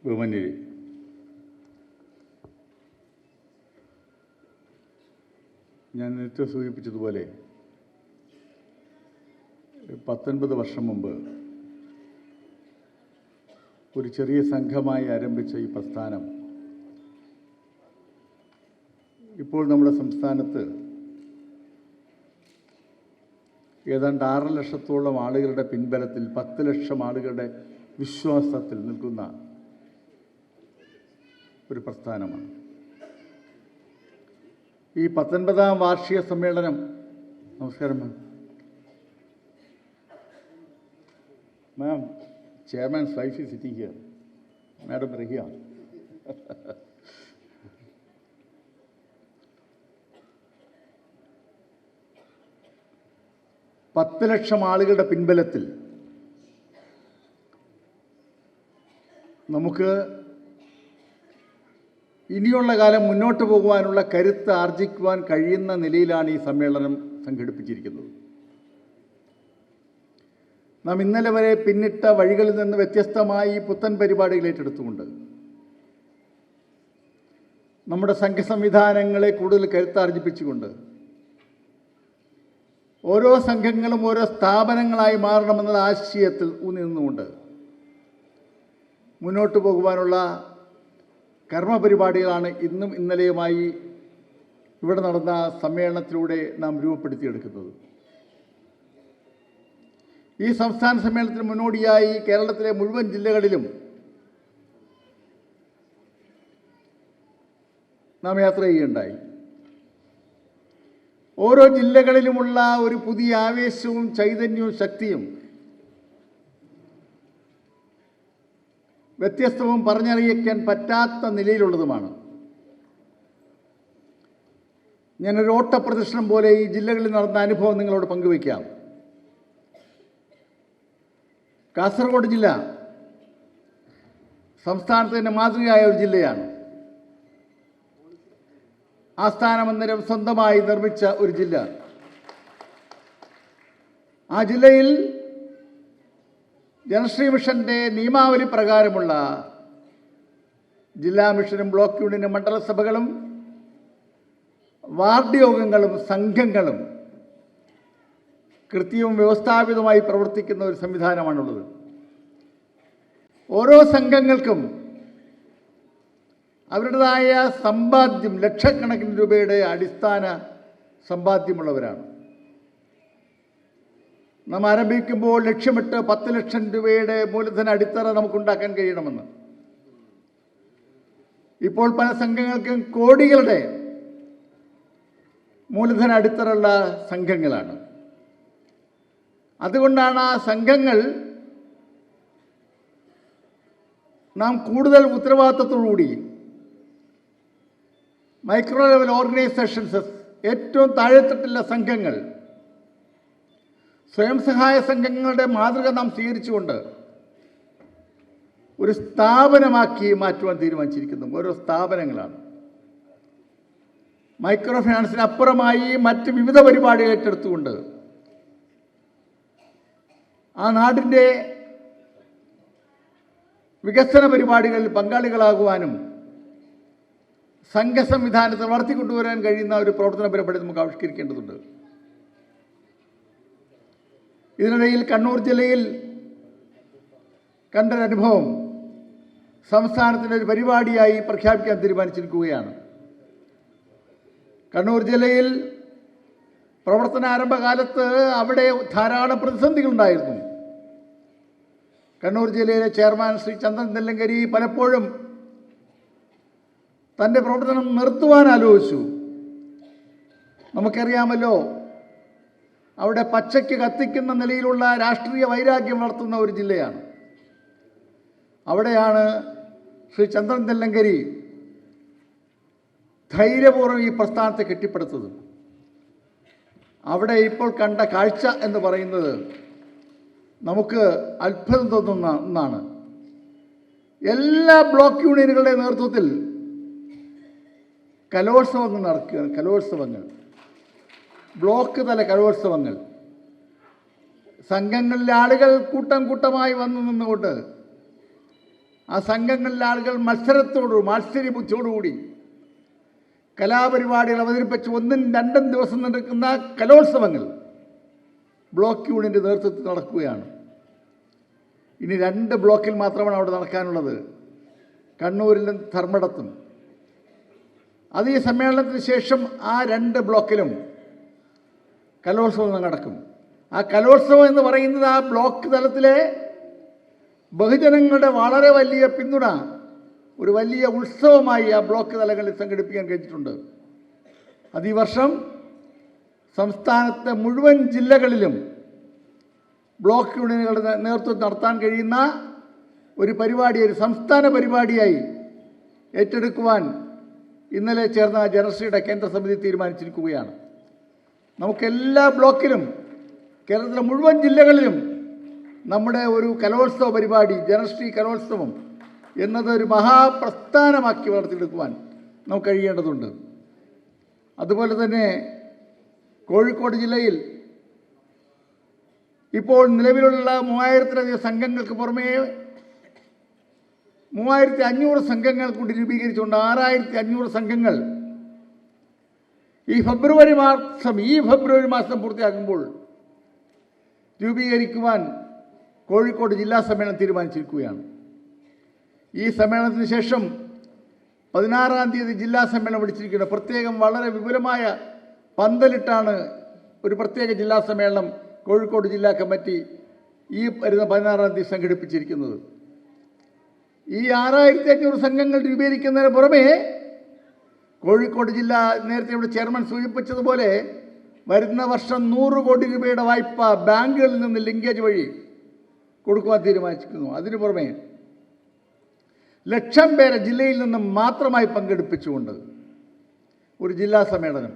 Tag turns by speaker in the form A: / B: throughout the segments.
A: ബഹുമാന്യരെ, ഞാൻ നേരത്തെ സൂചിപ്പിച്ചതുപോലെ 19 വർഷം മുമ്പ് ഒരു ചെറിയ സംഘമായി ആരംഭിച്ച ഈ പ്രസ്ഥാനം ഇപ്പോൾ നമ്മുടെ സംസ്ഥാനത്ത് ഏതാണ്ട് 6 ലക്ഷത്തോളം ആളുകളുടെ പിൻബലത്തിൽ 10 ലക്ഷം ആളുകളുടെ വിശ്വാസത്തിൽ നിൽക്കുന്ന ഒരു പ്രസ്ഥാനമാണ്. ഈ 19ാം വാർഷിക സമ്മേളനം, നമസ്കാരം ma'am, chairman's wife is sitting here, madam Rahiya. 10 lakh ആളുകളുടെ പിൻബലത്തിൽ നമുക്ക് ഇനിയുള്ള കാലം മുന്നോട്ട് പോകുവാനുള്ള കരുത്ത് ആർജിക്കുവാൻ കഴിയുന്ന നിലയിലാണ് ഈ സമ്മേളനം സംഘടിപ്പിച്ചിരിക്കുന്നത്. നാം ഇന്നലെ വരെ പിന്നിട്ട വഴികളിൽ നിന്ന് വ്യത്യസ്തമായി പുത്തൻ പരിപാടികൾ ഏറ്റെടുത്തുകൊണ്ട് നമ്മുടെ സംഘ സംവിധാനങ്ങളെ കൂടുതൽ കരുത്താർജിപ്പിച്ചുകൊണ്ട് ഓരോ സംഘങ്ങളും ഓരോ സ്ഥാപനങ്ങളായി മാറണമെന്നുള്ള ആശയത്തിൽ ഊന്നി നിന്നുകൊണ്ട് മുന്നോട്ട് പോകുവാനുള്ള കർമ്മപരിപാടികളാണ് ഇന്നും ഇന്നലെയുമായി ഇവിടെ നടന്ന സമ്മേളനത്തിലൂടെ നാം രൂപപ്പെടുത്തിയെടുക്കുന്നത്. ഈ സംസ്ഥാന സമ്മേളനത്തിന് മുന്നോടിയായി കേരളത്തിലെ മുഴുവൻ ജില്ലകളിലും നാം യാത്ര ചെയ്യുകയുണ്ടായി. ഓരോ ജില്ലകളിലുമുള്ള ഒരു പുതിയ ആവേശവും ചൈതന്യവും ശക്തിയും വ്യത്യസ്തവും പറഞ്ഞറിയിക്കാൻ പറ്റാത്ത നിലയിലുള്ളതുമാണ്. ഞാനൊരു ഓട്ടപ്രദർശനം പോലെ ഈ ജില്ലകളിൽ നടന്ന അനുഭവം നിങ്ങളോട് പങ്കുവയ്ക്കാം. കാസർഗോഡ് ജില്ല സംസ്ഥാനത്ത് തന്നെ മാതൃകയായ ഒരു ജില്ലയാണ്. ആസ്ഥാന മന്ദിരം സ്വന്തമായി നിർമ്മിച്ച ഒരു ജില്ല. ആ ജില്ലയിൽ ജനശ്രീ മിഷൻ്റെ നിയമാവലി പ്രകാരമുള്ള ജില്ലാ മിഷനും ബ്ലോക്ക് യൂണിയനും മണ്ഡലസഭകളും വാർഡ് യോഗങ്ങളും സംഘങ്ങളും കൃത്യവും വ്യവസ്ഥാപിതമായി പ്രവർത്തിക്കുന്ന ഒരു സംവിധാനമാണുള്ളത്. ഓരോ സംഘങ്ങൾക്കും അവരുടേതായ സമ്പാദ്യം, ലക്ഷക്കണക്കിന് രൂപയുടെ അടിസ്ഥാന സമ്പാദ്യമുള്ളവരാണ്. നാം ആരംഭിക്കുമ്പോൾ ലക്ഷ്യമിട്ട് 10 ലക്ഷം രൂപയുടെ മൂലധന അടിത്തറ നമുക്കുണ്ടാക്കാൻ കഴിയണമെന്ന്. ഇപ്പോൾ പല സംഘങ്ങൾക്കും കോടികളുടെ മൂലധന അടിത്തറയുള്ള സംഘങ്ങളാണ്. അതുകൊണ്ടാണ് ആ സംഘങ്ങൾ നാം കൂടുതൽ ഉത്തരവാദിത്തത്തോടുകൂടി മൈക്രോ ലെവൽ ഓർഗനൈസേഷൻസ്, ഏറ്റവും താഴെത്തട്ടിലുള്ള സംഘങ്ങൾ, സ്വയം സഹായ സംഘങ്ങളുടെ മാതൃക നാം സ്വീകരിച്ചുകൊണ്ട് ഒരു സ്ഥാപനമാക്കി മാറ്റുവാൻ തീരുമാനിച്ചിരിക്കുന്നു. ഓരോ സ്ഥാപനങ്ങളാണ്. മൈക്രോ ഫിനാൻസിന് അപ്പുറമായി മറ്റ് വിവിധ പരിപാടികൾ ഏറ്റെടുത്തുകൊണ്ട് ആ നാടിൻ്റെ വികസന പരിപാടികളിൽ പങ്കാളികളാകുവാനും സംഘ സംവിധാനത്തെ വളർത്തിക്കൊണ്ടുവരാൻ കഴിയുന്ന ഒരു പ്രവർത്തന പരിപാടി നമുക്ക് ആവിഷ്കരിക്കേണ്ടതുണ്ട്. ഇതിനിടയിൽ കണ്ണൂർ ജില്ലയിൽ കണ്ടൊരനുഭവം സംസ്ഥാനത്തിൻ്റെ ഒരു പരിപാടിയായി പ്രഖ്യാപിക്കാൻ തീരുമാനിച്ചിരിക്കുകയാണ്. കണ്ണൂർ ജില്ലയിൽ പ്രവർത്തനാരംഭകാലത്ത് അവിടെ ധാരാളം പ്രതിസന്ധികളുണ്ടായിരുന്നു. കണ്ണൂർ ജില്ലയിലെ ചെയർമാൻ ശ്രീ ചന്ദ്രൻ നെല്ലങ്കരി പലപ്പോഴും തൻ്റെ പ്രവർത്തനം നിർത്തുവാൻ ആലോചിച്ചു. നമുക്കറിയാമല്ലോ, അവിടെ പച്ചയ്ക്ക് കത്തിക്കുന്ന നിലയിലുള്ള രാഷ്ട്രീയ വൈരാഗ്യം വളർത്തുന്ന ഒരു ജില്ലയാണ്. അവിടെയാണ് ശ്രീ ചന്ദ്രൻ നെല്ലങ്കരി ധൈര്യപൂർവ്വം ഈ പ്രസ്ഥാനത്തെ കെട്ടിപ്പടുത്തത്. അവിടെ ഇപ്പോൾ കണ്ട കാഴ്ച എന്ന് പറയുന്നത് നമുക്ക് അത്ഭുതം തോന്നുന്ന ഒന്നാണ്. എല്ലാ ബ്ലോക്ക് യൂണിയനുകളുടെ നേതൃത്വത്തിൽ കലോത്സവങ്ങൾ നടക്കുകയാണ്. കലോത്സവങ്ങൾ, ബ്ലോക്ക് തല കലോത്സവങ്ങൾ. സംഘങ്ങളിലെ ആളുകൾ കൂട്ടം കൂട്ടമായി വന്നു നിന്നുകൊണ്ട് ആ സംഘങ്ങളിലെ ആളുകൾ മത്സര്യ ബുദ്ധിയോടുകൂടി കലാപരിപാടികൾ അവതരിപ്പിച്ച് 1-2 ദിവസം നടക്കുന്ന കലോത്സവങ്ങൾ ബ്ലോക്ക് യൂണിയൻ്റെ നേതൃത്വത്തിൽ നടക്കുകയാണ്. ഇനി 2 ബ്ലോക്കിൽ മാത്രമാണ് അവിടെ നടക്കാനുള്ളത്, കണ്ണൂരിലും ധർമ്മടത്തും. അത് ഈ സമ്മേളനത്തിന് ശേഷം ആ 2 ബ്ലോക്കിലും കലോത്സവം നടക്കും. ആ കലോത്സവം എന്ന് പറയുന്നത് ആ ബ്ലോക്ക് തലത്തിലെ ബഹുജനങ്ങളുടെ വളരെ വലിയ പിന്തുണ ഒരു വലിയ ഉത്സവമായി ആ ബ്ലോക്ക് തലങ്ങളിൽ സംഘടിപ്പിക്കാൻ കഴിഞ്ഞിട്ടുണ്ട്. അത് ഈ വർഷം സംസ്ഥാനത്തെ മുഴുവൻ ജില്ലകളിലും ബ്ലോക്ക് യൂണിയനുകളുടെ നേതൃത്വം നടത്താൻ കഴിയുന്ന ഒരു പരിപാടി, ഒരു സംസ്ഥാന പരിപാടിയായി ഏറ്റെടുക്കുവാൻ ഇന്നലെ ചേർന്ന ജനശ്രീയുടെ കേന്ദ്ര സമിതി തീരുമാനിച്ചിരിക്കുകയാണ്. നമുക്കെല്ലാ ബ്ലോക്കിലും കേരളത്തിലെ മുഴുവൻ ജില്ലകളിലും നമ്മുടെ ഒരു കലോത്സവ പരിപാടി, ജനശ്രീ കലോത്സവം എന്നത് ഒരു മഹാപ്രസ്ഥാനമാക്കി വളർത്തിയെടുക്കുവാൻ നമുക്ക് കഴിയേണ്ടതുണ്ട്. അതുപോലെ തന്നെ കോഴിക്കോട് ജില്ലയിൽ ഇപ്പോൾ നിലവിലുള്ള 3000-ലധികം സംഘങ്ങൾക്ക് പുറമേ 3500 സംഘങ്ങൾ കൂടി രൂപീകരിച്ചുകൊണ്ട് 6500 സംഘങ്ങൾ ഈ ഫെബ്രുവരി മാസം പൂർത്തിയാകുമ്പോൾ രൂപീകരിക്കുവാൻ കോഴിക്കോട് ജില്ലാ സമ്മേളനം തീരുമാനിച്ചിരിക്കുകയാണ്. ഈ സമ്മേളനത്തിന് ശേഷം 16-ാം തീയതി ജില്ലാ സമ്മേളനം വിളിച്ചിരിക്കുന്നത്. പ്രത്യേകം വളരെ വിപുലമായ പന്തലിട്ടാണ് ഒരു പ്രത്യേക ജില്ലാ സമ്മേളനം കോഴിക്കോട് ജില്ലാ കമ്മിറ്റി ഈ വരുന്ന 16-ാം തീയതി സംഘടിപ്പിച്ചിരിക്കുന്നത്. ഈ 6500 സംഘങ്ങൾ രൂപീകരിക്കുന്നതിന് പുറമേ കോഴിക്കോട് ജില്ല നേരത്തെ ഇവിടെ ചെയർമാൻ സൂചിപ്പിച്ചതുപോലെ വരുന്ന വർഷം 100 കോടി രൂപയുടെ വായ്പ ബാങ്കുകളിൽ നിന്ന് ലിങ്കേജ് വഴി കൊടുക്കുവാൻ തീരുമാനിച്ചിരിക്കുന്നു. അതിനു പുറമെ 1,00,000 പേരെ ജില്ലയിൽ നിന്നും മാത്രമായി പങ്കെടുപ്പിച്ചുകൊണ്ട് ഒരു ജില്ലാ സമ്മേളനം.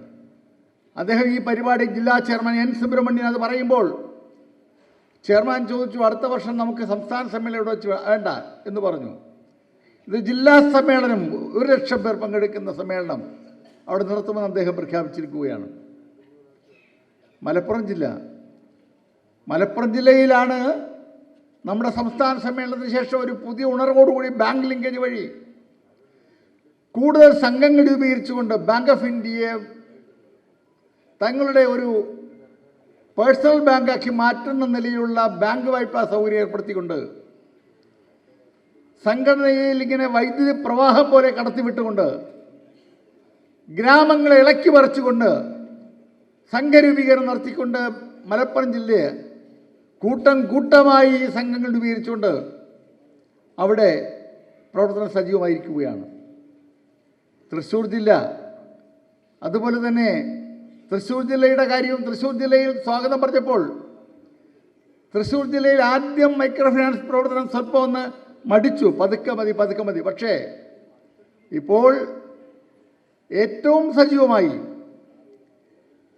A: അദ്ദേഹം ഈ പരിപാടി ജില്ലാ ചെയർമാൻ എൻ സുബ്രഹ്മണ്യൻ അത് പറയുമ്പോൾ ചെയർമാൻ ചോദിച്ചു, അടുത്ത വർഷം നമുക്ക് സംസ്ഥാന സമ്മേളനം ഇവിടെ വെച്ച് വേണ്ട എന്ന് പറഞ്ഞു. ഇത് ജില്ലാ സമ്മേളനം, 1,00,000 പേർ പങ്കെടുക്കുന്ന സമ്മേളനം അവിടെ നടത്തുമെന്ന് അദ്ദേഹം പ്രഖ്യാപിച്ചിരിക്കുകയാണ്. മലപ്പുറം ജില്ലയിലാണ് നമ്മുടെ സംസ്ഥാന സമ്മേളനത്തിന് ശേഷം ഒരു പുതിയ ഉണർവോടുകൂടി ബാങ്ക് ലിങ്കേജ് വഴി കൂടുതൽ സംഘങ്ങൾ രൂപീകരിച്ചുകൊണ്ട് ബാങ്ക് ഓഫ് ഇന്ത്യയെ തങ്ങളുടെ ഒരു പേഴ്സണൽ ബാങ്കാക്കി മാറ്റുന്ന നിലയിലുള്ള ബാങ്ക് വായ്പാ സൗകര്യം ഏർപ്പെടുത്തിക്കൊണ്ട് സംഘടനയിൽ ഇങ്ങനെ വൈദ്യുതി പ്രവാഹം പോലെ കടത്തിവിട്ടുകൊണ്ട് ഗ്രാമങ്ങളെ ഇളക്കി പറിച്ചുകൊണ്ട് സംഘരൂപീകരണം നടത്തിക്കൊണ്ട് മലപ്പുറം ജില്ലയെ കൂട്ടമായി സംഘങ്ങൾ രൂപീകരിച്ചുകൊണ്ട് അവിടെ പ്രവർത്തനം സജീവമായിരിക്കുകയാണ്. തൃശ്ശൂർ ജില്ല അതുപോലെ തന്നെ തൃശ്ശൂർ ജില്ലയുടെ കാര്യവും തൃശ്ശൂർ ജില്ലയിൽ സ്വാഗതം പറഞ്ഞപ്പോൾ തൃശ്ശൂർ ജില്ലയിൽ ആദ്യം മൈക്രോ ഫിനാൻസ് പ്രവർത്തനം സ്വല്പം ഒന്ന് മടിച്ചു, പതുക്കെ മതി. പക്ഷേ ഇപ്പോൾ ഏറ്റവും സജീവമായി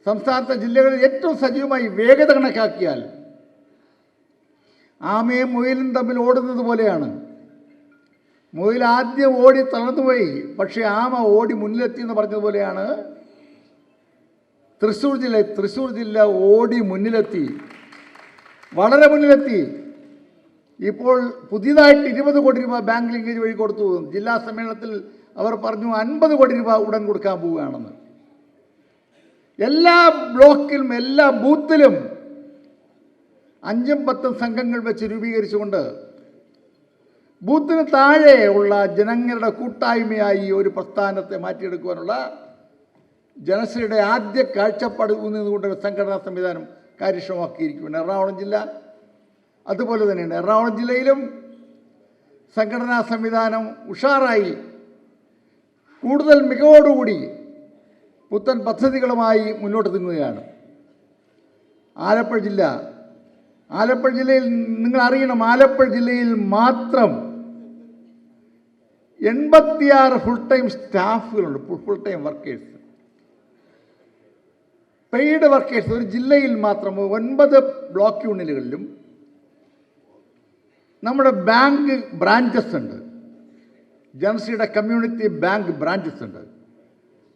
A: സംസ്ഥാനത്തെ ജില്ലകളിൽ ഏറ്റവും സജീവമായി വേഗത കണക്കാക്കിയാൽ ആമയും മുയലും തമ്മിൽ ഓടുന്നത് പോലെയാണ്. മുയൽ ആദ്യം ഓടി തളർന്നുപോയി, പക്ഷേ ആമ ഓടി മുന്നിലെത്തി എന്ന് പറഞ്ഞതുപോലെയാണ് തൃശ്ശൂർ ജില്ല ഓടി മുന്നിലെത്തി, വളരെ മുന്നിലെത്തി. ഇപ്പോൾ പുതിയതായിട്ട് 20 കോടി രൂപ ബാങ്ക് ലിങ്കേജ് വഴി കൊടുത്തു. ജില്ലാ സമ്മേളനത്തിൽ അവർ പറഞ്ഞു 50 കോടി രൂപ ഉടൻ കൊടുക്കാൻ പോവുകയാണെന്ന്. എല്ലാ ബ്ലോക്കിലും എല്ലാ ബൂത്തിലും 5-10 സംഘങ്ങൾ വെച്ച് രൂപീകരിച്ചുകൊണ്ട് ബൂത്തിന് താഴെ ഉള്ള ജനങ്ങളുടെ കൂട്ടായ്മയായി ഒരു പ്രസ്ഥാനത്തെ മാറ്റിയെടുക്കുവാനുള്ള ജനശ്രീയുടെ ആദ്യ കാഴ്ചപ്പാട് നിന്നുകൊണ്ട് സംഘടനാ സംവിധാനം കാര്യക്ഷമമാക്കിയിരിക്കുകയാണ്. എറണാകുളം ജില്ല അതുപോലെ തന്നെയാണ്. എറണാകുളം ജില്ലയിലും സംഘടനാ സംവിധാനം ഉഷാറായി കൂടുതൽ മികവോടുകൂടി പുത്തൻ പദ്ധതികളുമായി മുന്നോട്ട് നീങ്ങുകയാണ്. ആലപ്പുഴ ജില്ലയിൽ നിങ്ങൾ അറിയണം, ആലപ്പുഴ ജില്ലയിൽ മാത്രം 86 ഫുൾ ടൈം സ്റ്റാഫുകളുണ്ട്, full time workers, paid workers. ഒരു ജില്ലയിൽ മാത്രം 9 ബ്ലോക്ക് യൂണിയനുകളിലും നമ്മുടെ ബാങ്ക് ബ്രാഞ്ചസ് ഉണ്ട്, ജനശ്രീയുടെ കമ്മ്യൂണിറ്റി ബാങ്ക് ബ്രാഞ്ചസ് ഉണ്ട്.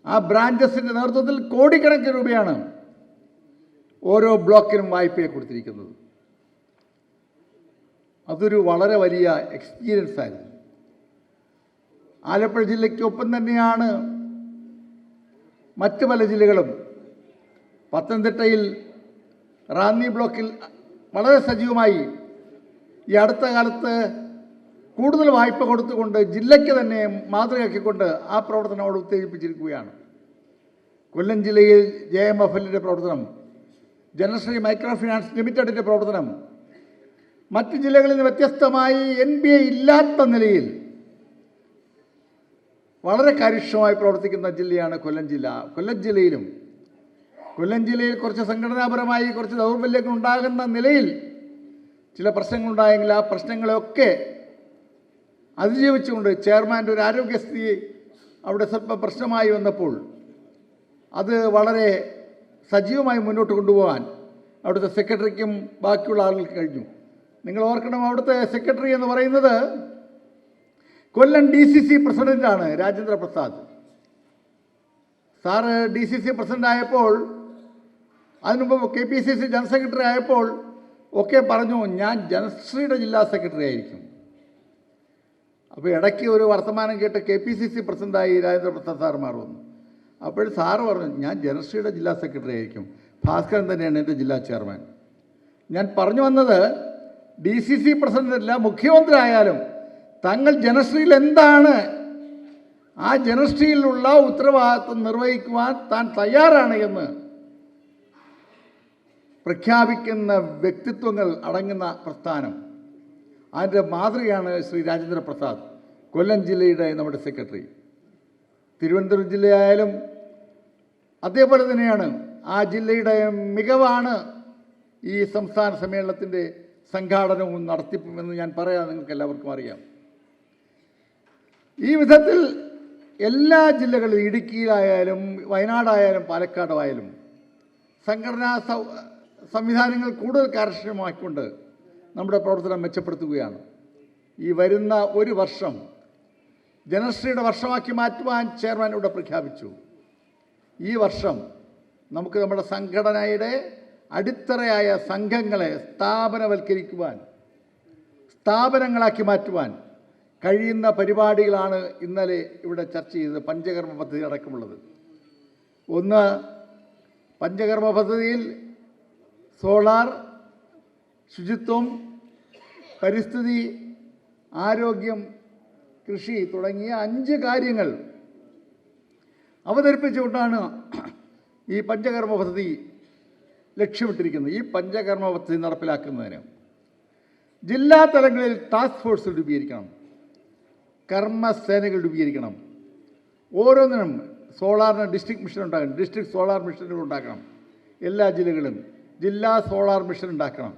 A: ആ ബ്രാഞ്ചസിൻ്റെ നേതൃത്വത്തിൽ കോടിക്കണക്കിന് രൂപയാണ് ഓരോ ബ്ലോക്കിനും വായ്പയെ കൊടുത്തിരിക്കുന്നത്. അതൊരു വളരെ വലിയ എക്സ്പീരിയൻസ് ആയിരുന്നു. ആലപ്പുഴ ജില്ലയ്ക്കൊപ്പം തന്നെയാണ് മറ്റ് പല ജില്ലകളും. പത്തനംതിട്ടയിൽ റാന്നി ബ്ലോക്കിൽ വളരെ സജീവമായി ഈ അടുത്ത കാലത്ത് കൂടുതൽ വായ്പ കൊടുത്തുകൊണ്ട് ജില്ലയ്ക്ക് തന്നെ മാതൃകയാക്കിക്കൊണ്ട് ആ പ്രവർത്തനം അവിടെ ഉത്തേജിപ്പിച്ചിരിക്കുകയാണ്. കൊല്ലം ജില്ലയിൽ JMFLന്റെ പ്രവർത്തനം, ജനശ്രീ മൈക്രോ ഫിനാൻസ് ലിമിറ്റഡിൻ്റെ പ്രവർത്തനം മറ്റ് ജില്ലകളിൽ നിന്ന് വ്യത്യസ്തമായി NBA ഇല്ലാത്ത നിലയിൽ വളരെ കാര്യക്ഷമമായി പ്രവർത്തിക്കുന്ന ജില്ലയാണ് കൊല്ലം ജില്ല. കൊല്ലം ജില്ലയിൽ കുറച്ച് സംഘടനാപരമായി കുറച്ച് ദൗർബല്യങ്ങൾ ഉണ്ടാകുന്ന നിലയിൽ ചില പ്രശ്നങ്ങളുണ്ടായെങ്കിൽ ആ പ്രശ്നങ്ങളെയൊക്കെ അതിജീവിച്ചുകൊണ്ട് ചെയർമാൻ്റെ ഒരു ആരോഗ്യസ്ഥിതി അവിടെ സ്വല്പം പ്രശ്നമായി വന്നപ്പോൾ അത് വളരെ സജീവമായി മുന്നോട്ട് കൊണ്ടുപോകാൻ അവിടുത്തെ സെക്രട്ടറിക്കും ബാക്കിയുള്ള ആളുകൾക്ക് കഴിഞ്ഞു. നിങ്ങൾ ഓർക്കണം, അവിടുത്തെ സെക്രട്ടറി എന്ന് പറയുന്നത് കൊല്ലം DCC പ്രസിഡൻ്റാണ് Rajendra Prasad. Sir DCC president ആയപ്പോൾ, അതിനുമുമ്പ് KPCC ജനറൽ സെക്രട്ടറി ആയപ്പോൾ ഒക്കെ പറഞ്ഞു ഞാൻ ജനശ്രീയുടെ ജില്ലാ സെക്രട്ടറി ആയിരിക്കും. അപ്പോൾ ഇടയ്ക്ക് ഒരു വർത്തമാനം കേട്ട് KPCC പ്രസിഡൻ്റായി രാജേന്ദ്ര പ്രസാദ് സാർ മാറുന്നു. അപ്പോൾ സാറ് പറഞ്ഞു ഞാൻ ജനശ്രീയുടെ ജില്ലാ സെക്രട്ടറി ആയിരിക്കും, ഭാസ്കരൻ തന്നെയാണ് എൻ്റെ ജില്ലാ ചെയർമാൻ. ഞാൻ പറഞ്ഞു വന്നത് DCC പ്രസിഡൻ്റല്ല, മുഖ്യമന്ത്രി ആയാലും തങ്ങൾ ജനശ്രീയിൽ എന്താണ്, ആ ജനശ്രീയിലുള്ള ഉത്തരവാദിത്വം നിർവഹിക്കുവാൻ താൻ തയ്യാറാണ് എന്ന് പ്രഖ്യാപിക്കുന്ന വ്യക്തിത്വങ്ങൾ അടങ്ങുന്ന പ്രസ്ഥാനം. അതിൻ്റെ മാതൃകയാണ് ശ്രീ രാജേന്ദ്ര പ്രസാദ്, കൊല്ലം ജില്ലയുടെ നമ്മുടെ സെക്രട്ടറി. തിരുവനന്തപുരം ജില്ലയായാലും അതേപോലെ തന്നെയാണ്. ആ ജില്ലയുടെ മികവാണ് ഈ സംസ്ഥാന സമ്മേളനത്തിൻ്റെ സംഘാടനവും നടത്തിപ്പും എന്ന് ഞാൻ പറയാം, നിങ്ങൾക്ക് എല്ലാവർക്കും അറിയാം. ഈ വിധത്തിൽ എല്ലാ ജില്ലകളിലും, ഇടുക്കിയിലായാലും വയനാടായാലും പാലക്കാടായാലും സംഘടനാ സംവിധാനങ്ങൾ കൂടുതൽ കാര്യക്ഷമമാക്കിക്കൊണ്ട് നമ്മുടെ പ്രവർത്തനം മെച്ചപ്പെടുത്തുകയാണ്. ഈ വരുന്ന ഒരു വർഷം ജനശ്രീയുടെ വർഷമാക്കി മാറ്റുവാൻ ചെയർമാൻ ഇവിടെ പ്രഖ്യാപിച്ചു. ഈ വർഷം നമുക്ക് നമ്മുടെ സംഘടനയുടെ അടിത്തറയായ സംഘങ്ങളെ സ്ഥാപനവൽക്കരിക്കുവാൻ, സ്ഥാപനങ്ങളാക്കി മാറ്റുവാൻ കഴിയുന്ന പരിപാടികളാണ് ഇന്നലെ ഇവിടെ ചർച്ച ചെയ്തത്. പഞ്ചകർമ്മ പദ്ധതി അടക്കമുള്ളത്. ഒന്ന്, പഞ്ചകർമ്മ പദ്ധതിയിൽ സോളാർ, ശുചിത്വം, പരിസ്ഥിതി, ആരോഗ്യം, കൃഷി തുടങ്ങിയ 5 കാര്യങ്ങൾ അവതരിപ്പിച്ചുകൊണ്ടാണ് ഈ പഞ്ചകർമ്മ പദ്ധതി ലക്ഷ്യമിട്ടിരിക്കുന്നത്. ഈ പഞ്ചകർമ്മ പദ്ധതി നടപ്പിലാക്കുന്നതിന് ജില്ലാ തലങ്ങളിൽ ടാസ്ക് ഫോഴ്സ് രൂപീകരിക്കണം, കർമ്മസേനകൾ രൂപീകരിക്കണം. ഓരോന്നിനും സോളാറിന് ഡിസ്ട്രിക്ട് മിഷൻ ഉണ്ടാക്കണം, ഡിസ്ട്രിക്ട് സോളാർ മിഷനുകൾ ഉണ്ടാക്കണം. എല്ലാ ജില്ലകളും ജില്ലാ സോളാർ മിഷൻ ഉണ്ടാക്കണം.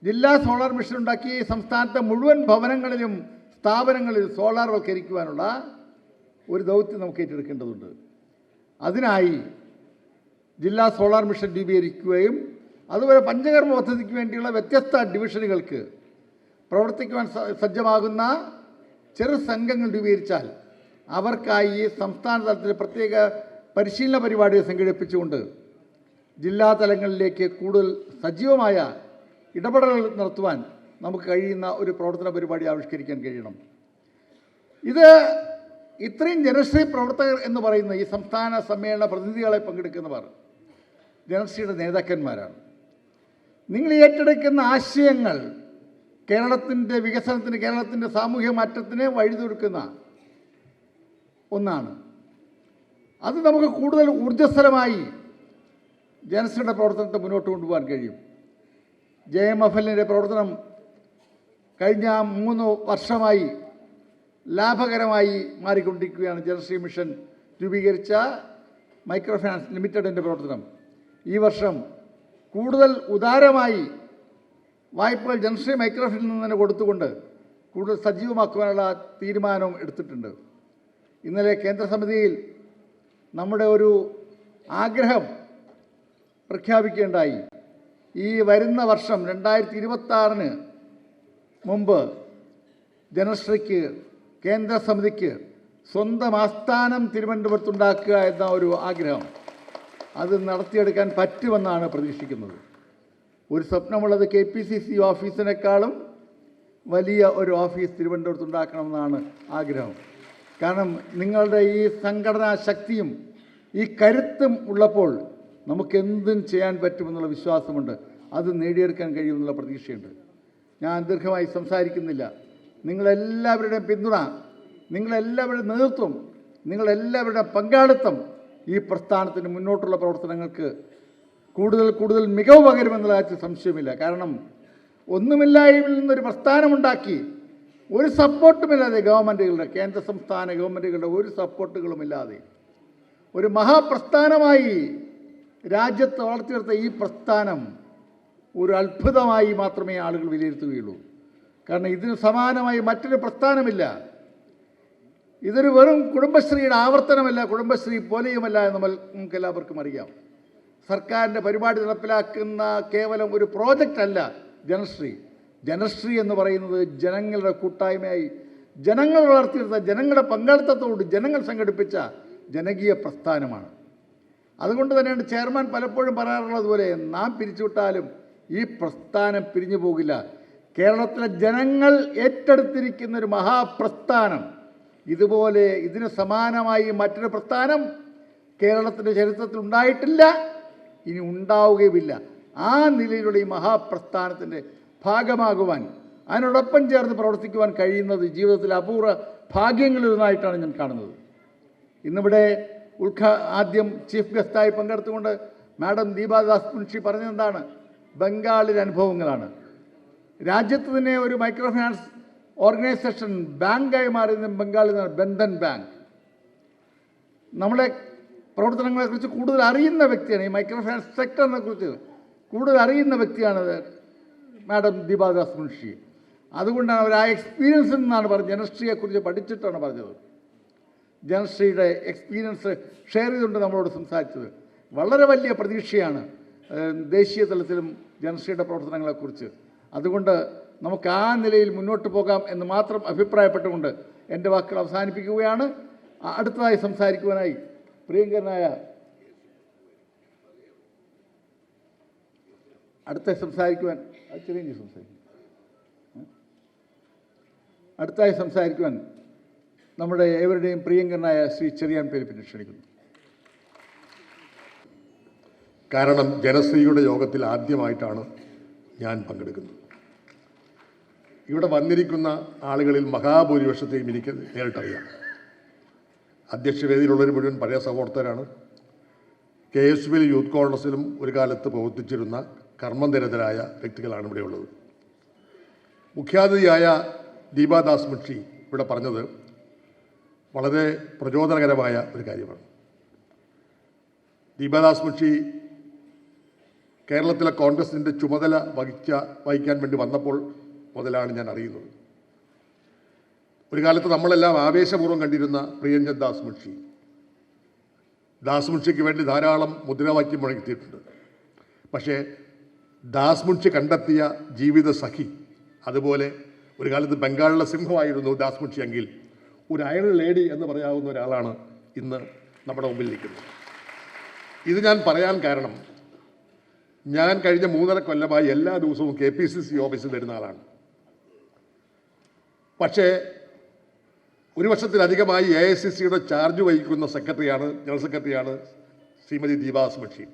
A: ജില്ലാ സോളാർ മിഷൻ ഉണ്ടാക്കി സംസ്ഥാനത്തെ മുഴുവൻ ഭവനങ്ങളിലും സ്ഥാപനങ്ങളിലും സോളാർവൽക്കരിക്കുവാനുള്ള ഒരു ദൗത്യം നമുക്ക് ഏറ്റെടുക്കേണ്ടതുണ്ട്. അതിനായി ജില്ലാ സോളാർ മിഷൻ രൂപീകരിക്കുകയും അതുപോലെ പഞ്ചകർമ്മ പദ്ധതിക്ക് വേണ്ടിയുള്ള വ്യത്യസ്ത ഡിവിഷനുകൾക്ക് പ്രവർത്തിക്കുവാൻ സജ്ജമാകുന്ന ചെറു സംഘങ്ങൾ രൂപീകരിച്ചാൽ അവർക്കായി സംസ്ഥാന തലത്തിൽ പ്രത്യേക പരിശീലന പരിപാടികൾ സംഘടിപ്പിച്ചുകൊണ്ട് ജില്ലാ തലങ്ങളിലേക്ക് കൂടുതൽ സജീവമായ ഇടപെടലുകൾ നടത്തുവാൻ നമുക്ക് കഴിയുന്ന ഒരു പ്രവർത്തന പരിപാടി ആവിഷ്കരിക്കാൻ കഴിയണം. ഇത് ഇത്രയും ജനശ്രീ പ്രവർത്തകർ എന്ന് പറയുന്ന ഈ സംസ്ഥാന സമ്മേളന പ്രതിനിധികളെ പങ്കെടുക്കുന്നവർ ജനശ്രീയുടെ നേതാക്കന്മാരാണ്. നിങ്ങൾ ഏറ്റെടുക്കുന്ന ആശയങ്ങൾ കേരളത്തിൻ്റെ വികസനത്തിന്, കേരളത്തിൻ്റെ സാമൂഹ്യ മാറ്റത്തിന് വഴിതൊരുക്കുന്ന ഒന്നാണ്. അത് നമുക്ക് കൂടുതൽ ഊർജ്ജസ്വലമായി ജനശ്രീയുടെ പ്രവർത്തനത്തെ മുന്നോട്ട് കൊണ്ടുപോകാൻ കഴിയും. JMFLൻ്റെ പ്രവർത്തനം കഴിഞ്ഞ 3 വർഷമായി ലാഭകരമായി മാറിക്കൊണ്ടിരിക്കുകയാണ്. ജനശ്രീ മിഷൻ രൂപീകരിച്ച മൈക്രോ ഫിനാൻസ് ലിമിറ്റഡിൻ്റെ പ്രവർത്തനം ഈ വർഷം കൂടുതൽ ഉദാരമായി വായ്പകൾ ജനശ്രീ മൈക്രോ ഫിനാൻസിൽ നിന്ന് തന്നെ കൊടുത്തുകൊണ്ട് കൂടുതൽ സജീവമാക്കുവാനുള്ള തീരുമാനവും എടുത്തിട്ടുണ്ട്. ഇന്നലെ കേന്ദ്ര സമിതിയിൽ നമ്മുടെ ഒരു ആഗ്രഹം പ്രഖ്യാപിക്കുകയുണ്ടായി. ഈ വരുന്ന വർഷം 2026 മുമ്പ് ജനശ്രീക്ക്, കേന്ദ്ര സമിതിക്ക് സ്വന്തം ആസ്ഥാനം തിരുവനന്തപുരത്തുണ്ടാക്കുക എന്ന ഒരു ആഗ്രഹം, അത് നടത്തിയെടുക്കാൻ പറ്റുമെന്നാണ് പ്രതീക്ഷിക്കുന്നത്. ഒരു സ്വപ്നമുള്ളത് KPCC ഓഫീസിനേക്കാളും വലിയ ഒരു ഓഫീസ് തിരുവനന്തപുരത്ത് ഉണ്ടാക്കണമെന്നാണ് ആഗ്രഹം. കാരണം നിങ്ങളുടെ ഈ സംഘടനാ ശക്തിയും ഈ കരുത്തും ഉള്ളപ്പോൾ നമുക്കെന്തും ചെയ്യാൻ പറ്റുമെന്നുള്ള വിശ്വാസമുണ്ട്. അത് നേടിയെടുക്കാൻ കഴിയുമെന്നുള്ള പ്രതീക്ഷയുണ്ട്. ഞാൻ ദീർഘമായി സംസാരിക്കുന്നില്ല. നിങ്ങളെല്ലാവരുടെയും പിന്തുണ, നിങ്ങളെല്ലാവരുടെയും നേതൃത്വം, നിങ്ങളെല്ലാവരുടെയും പങ്കാളിത്തം ഈ പ്രസ്ഥാനത്തിന് മുന്നോട്ടുള്ള പ്രവർത്തനങ്ങൾക്ക് കൂടുതൽ മികവ് പകരുമെന്നുള്ള കാര്യത്തിൽ സംശയമില്ല. കാരണം ഒന്നുമില്ലായ്മയിൽ നിന്നൊരു പ്രസ്ഥാനമുണ്ടാക്കി ഒരു സപ്പോർട്ടുമില്ലാതെ ഗവൺമെൻറ്റുകളുടെ, കേന്ദ്ര സംസ്ഥാന ഗവൺമെൻറ്റുകളുടെ ഒരു സപ്പോർട്ടുകളുമില്ലാതെ ഒരു മഹാപ്രസ്ഥാനമായി രാജ്യത്ത് വളർത്തിയെടുത്ത ഈ പ്രസ്ഥാനം ഒരു അത്ഭുതമായി മാത്രമേ ആളുകൾ വിലയിരുത്തുകയുള്ളൂ. കാരണം ഇതിന് സമാനമായി മറ്റൊരു പ്രസ്ഥാനമില്ല. ഇതൊരു വെറും കുടുംബശ്രീയുടെ ആവർത്തനമല്ല, കുടുംബശ്രീ പോലെയുമല്ല എന്ന് നമുക്കെല്ലാവർക്കും അറിയാം. സർക്കാരിൻ്റെ പരിപാടി നടപ്പിലാക്കുന്ന കേവലം ഒരു പ്രോജക്റ്റ് അല്ല ജനശ്രീ എന്ന് പറയുന്നത് ജനങ്ങളുടെ കൂട്ടായ്മയായി, ജനങ്ങൾ വളർത്തിയെടുത്ത, ജനങ്ങളുടെ പങ്കാളിത്തത്തോട് ജനങ്ങൾ സംഘടിപ്പിച്ച ജനകീയ പ്രസ്ഥാനമാണ്. അതുകൊണ്ട് തന്നെയാണ് ചെയർമാൻ പലപ്പോഴും പറയാറുള്ളത് പോലെ നാം പിരിച്ചുവിട്ടാലും ഈ പ്രസ്ഥാനം പിരിഞ്ഞു പോകില്ല. കേരളത്തിലെ ജനങ്ങൾ ഏറ്റെടുത്തിരിക്കുന്ന ഒരു മഹാപ്രസ്ഥാനം, ഇതുപോലെ ഇതിന് സമാനമായി മറ്റൊരു പ്രസ്ഥാനം കേരളത്തിൻ്റെ ചരിത്രത്തിൽ ഉണ്ടായിട്ടില്ല, ഇനി ഉണ്ടാവുകയുമില്ല. ആ നിലയിലുള്ള ഈ മഹാപ്രസ്ഥാനത്തിൻ്റെ ഭാഗമാകുവാൻ, അതിനോടൊപ്പം ചേർന്ന് പ്രവർത്തിക്കുവാൻ കഴിയുന്നത് ജീവിതത്തിലെ അപൂർവ ഭാഗ്യങ്ങളിലൊന്നായിട്ടാണ് ഞാൻ കാണുന്നത്. ഇന്നിവിടെ ആദ്യം ചീഫ് ഗസ്റ്റായി പങ്കെടുത്തുകൊണ്ട് മാഡം ദീപാദാസ് മുൻഷി പറഞ്ഞതെന്താണ്? ബംഗാളിലെ അനുഭവങ്ങളാണ്. രാജ്യത്ത് തന്നെ ഒരു മൈക്രോ ഫിനാൻസ് ഓർഗനൈസേഷൻ ബാങ്കായി മാറിയത് ബംഗാളിൽ നിന്നാണ്, ബന്ധൻ ബാങ്ക്. നമ്മളെ പ്രവർത്തനങ്ങളെക്കുറിച്ച് കൂടുതൽ അറിയുന്ന വ്യക്തിയാണ്, ഈ മൈക്രോ ഫിനാൻസ് സെക്ടറിനെ കുറിച്ച് കൂടുതൽ അറിയുന്ന വ്യക്തിയാണ് മാഡം ദീപാദാസ് മുൻഷി. അതുകൊണ്ടാണ് അവർ ആ എക്സ്പീരിയൻസിൽ നിന്നാണ് പറഞ്ഞത്, ജനശ്രീയെക്കുറിച്ച് പഠിച്ചിട്ടാണ് പറഞ്ഞത്. ജനശ്രീയുടെ എക്സ്പീരിയൻസ് ഷെയർ ചെയ്തുകൊണ്ട് നമ്മളോട് സംസാരിച്ചത്. വളരെ വലിയ പ്രതീക്ഷയാണ് ദേശീയ തലത്തിലും ജനശ്രീയുടെ പ്രവർത്തനങ്ങളെക്കുറിച്ച്. അതുകൊണ്ട് നമുക്ക് ആ നിലയിൽ മുന്നോട്ട് പോകാം എന്ന് മാത്രം അഭിപ്രായപ്പെട്ടുകൊണ്ട് എൻ്റെ വാക്കുകൾ അവസാനിപ്പിക്കുകയാണ്. അടുത്തതായി സംസാരിക്കുവാനായി പ്രിയങ്കരനായ അടുത്തായി സംസാരിക്കുവാൻ നമ്മുടെ ഏവരുടെയും പ്രിയങ്കരനായ ശ്രീ ചെറിയാൻ പേരിപ്പിനെ ക്ഷണിക്കുന്നു.
B: കാരണം ജനശ്രീയുടെ യോഗത്തിൽ ആദ്യമായിട്ടാണ് ഞാൻ പങ്കെടുക്കുന്നത്. ഇവിടെ വന്നിരിക്കുന്ന ആളുകളിൽ മഹാഭൂരിപക്ഷത്തെയും എനിക്ക് നേരിട്ടറിയാം. അധ്യക്ഷവേദിയിലുള്ളവർ മുഴുവൻ പഴയ സഹോദരരാണ്. KSPL യൂത്ത് കോൺഗ്രസിലും ഒരു കാലത്ത് പ്രവർത്തിച്ചിരുന്ന കർമ്മനിരതരായ വ്യക്തികളാണ് ഇവിടെയുള്ളത്. മുഖ്യാതിഥിയായ ദീപാദാസ് മുൻഷി ഇവിടെ പറഞ്ഞത് വളരെ പ്രചോദനകരമായ ഒരു കാര്യമാണ്. ദീപാദാസ് മുൻഷി കേരളത്തിലെ കോൺഗ്രസിൻ്റെ ചുമതല വഹിക്കാൻ വേണ്ടി വന്നപ്പോൾ മുതലാണ് ഞാൻ അറിയുന്നത്. ഒരു കാലത്ത് നമ്മളെല്ലാം ആവേശപൂർവ്വം കണ്ടിരുന്ന പ്രിയഞ്ജൻ ദാസ് മുൻഷി, ദാസ് മുൻഷിക്ക് വേണ്ടി ധാരാളം മുദ്രാവാക്യം മുഴക്കിയിട്ടുണ്ട്. പക്ഷേ ദാസ് മുൻഷി കണ്ടെത്തിയ ജീവിത സഖി, അതുപോലെ ഒരു കാലത്ത് ബംഗാളിലെ സിംഹമായിരുന്നു ദാസ് മുൻഷി എങ്കിൽ ഒരു അയൺ ലേഡി എന്ന് പറയാവുന്ന ഒരാളാണ് ഇന്ന് നമ്മുടെ മുമ്പിൽ നിൽക്കുന്നത്. ഇത് ഞാൻ പറയാൻ കാരണം, ഞാൻ കഴിഞ്ഞ 3.5 കൊല്ലമായി എല്ലാ ദിവസവും KPCC ഓഫീസിൽ വരുന്ന ആളാണ്. പക്ഷേ ഒരു വർഷത്തിലധികമായി AICCയുടെ ചാർജ് വഹിക്കുന്ന ജനറൽ സെക്രട്ടറിയാണ് ശ്രീമതി ദീപാദാസ് മുൻഷി.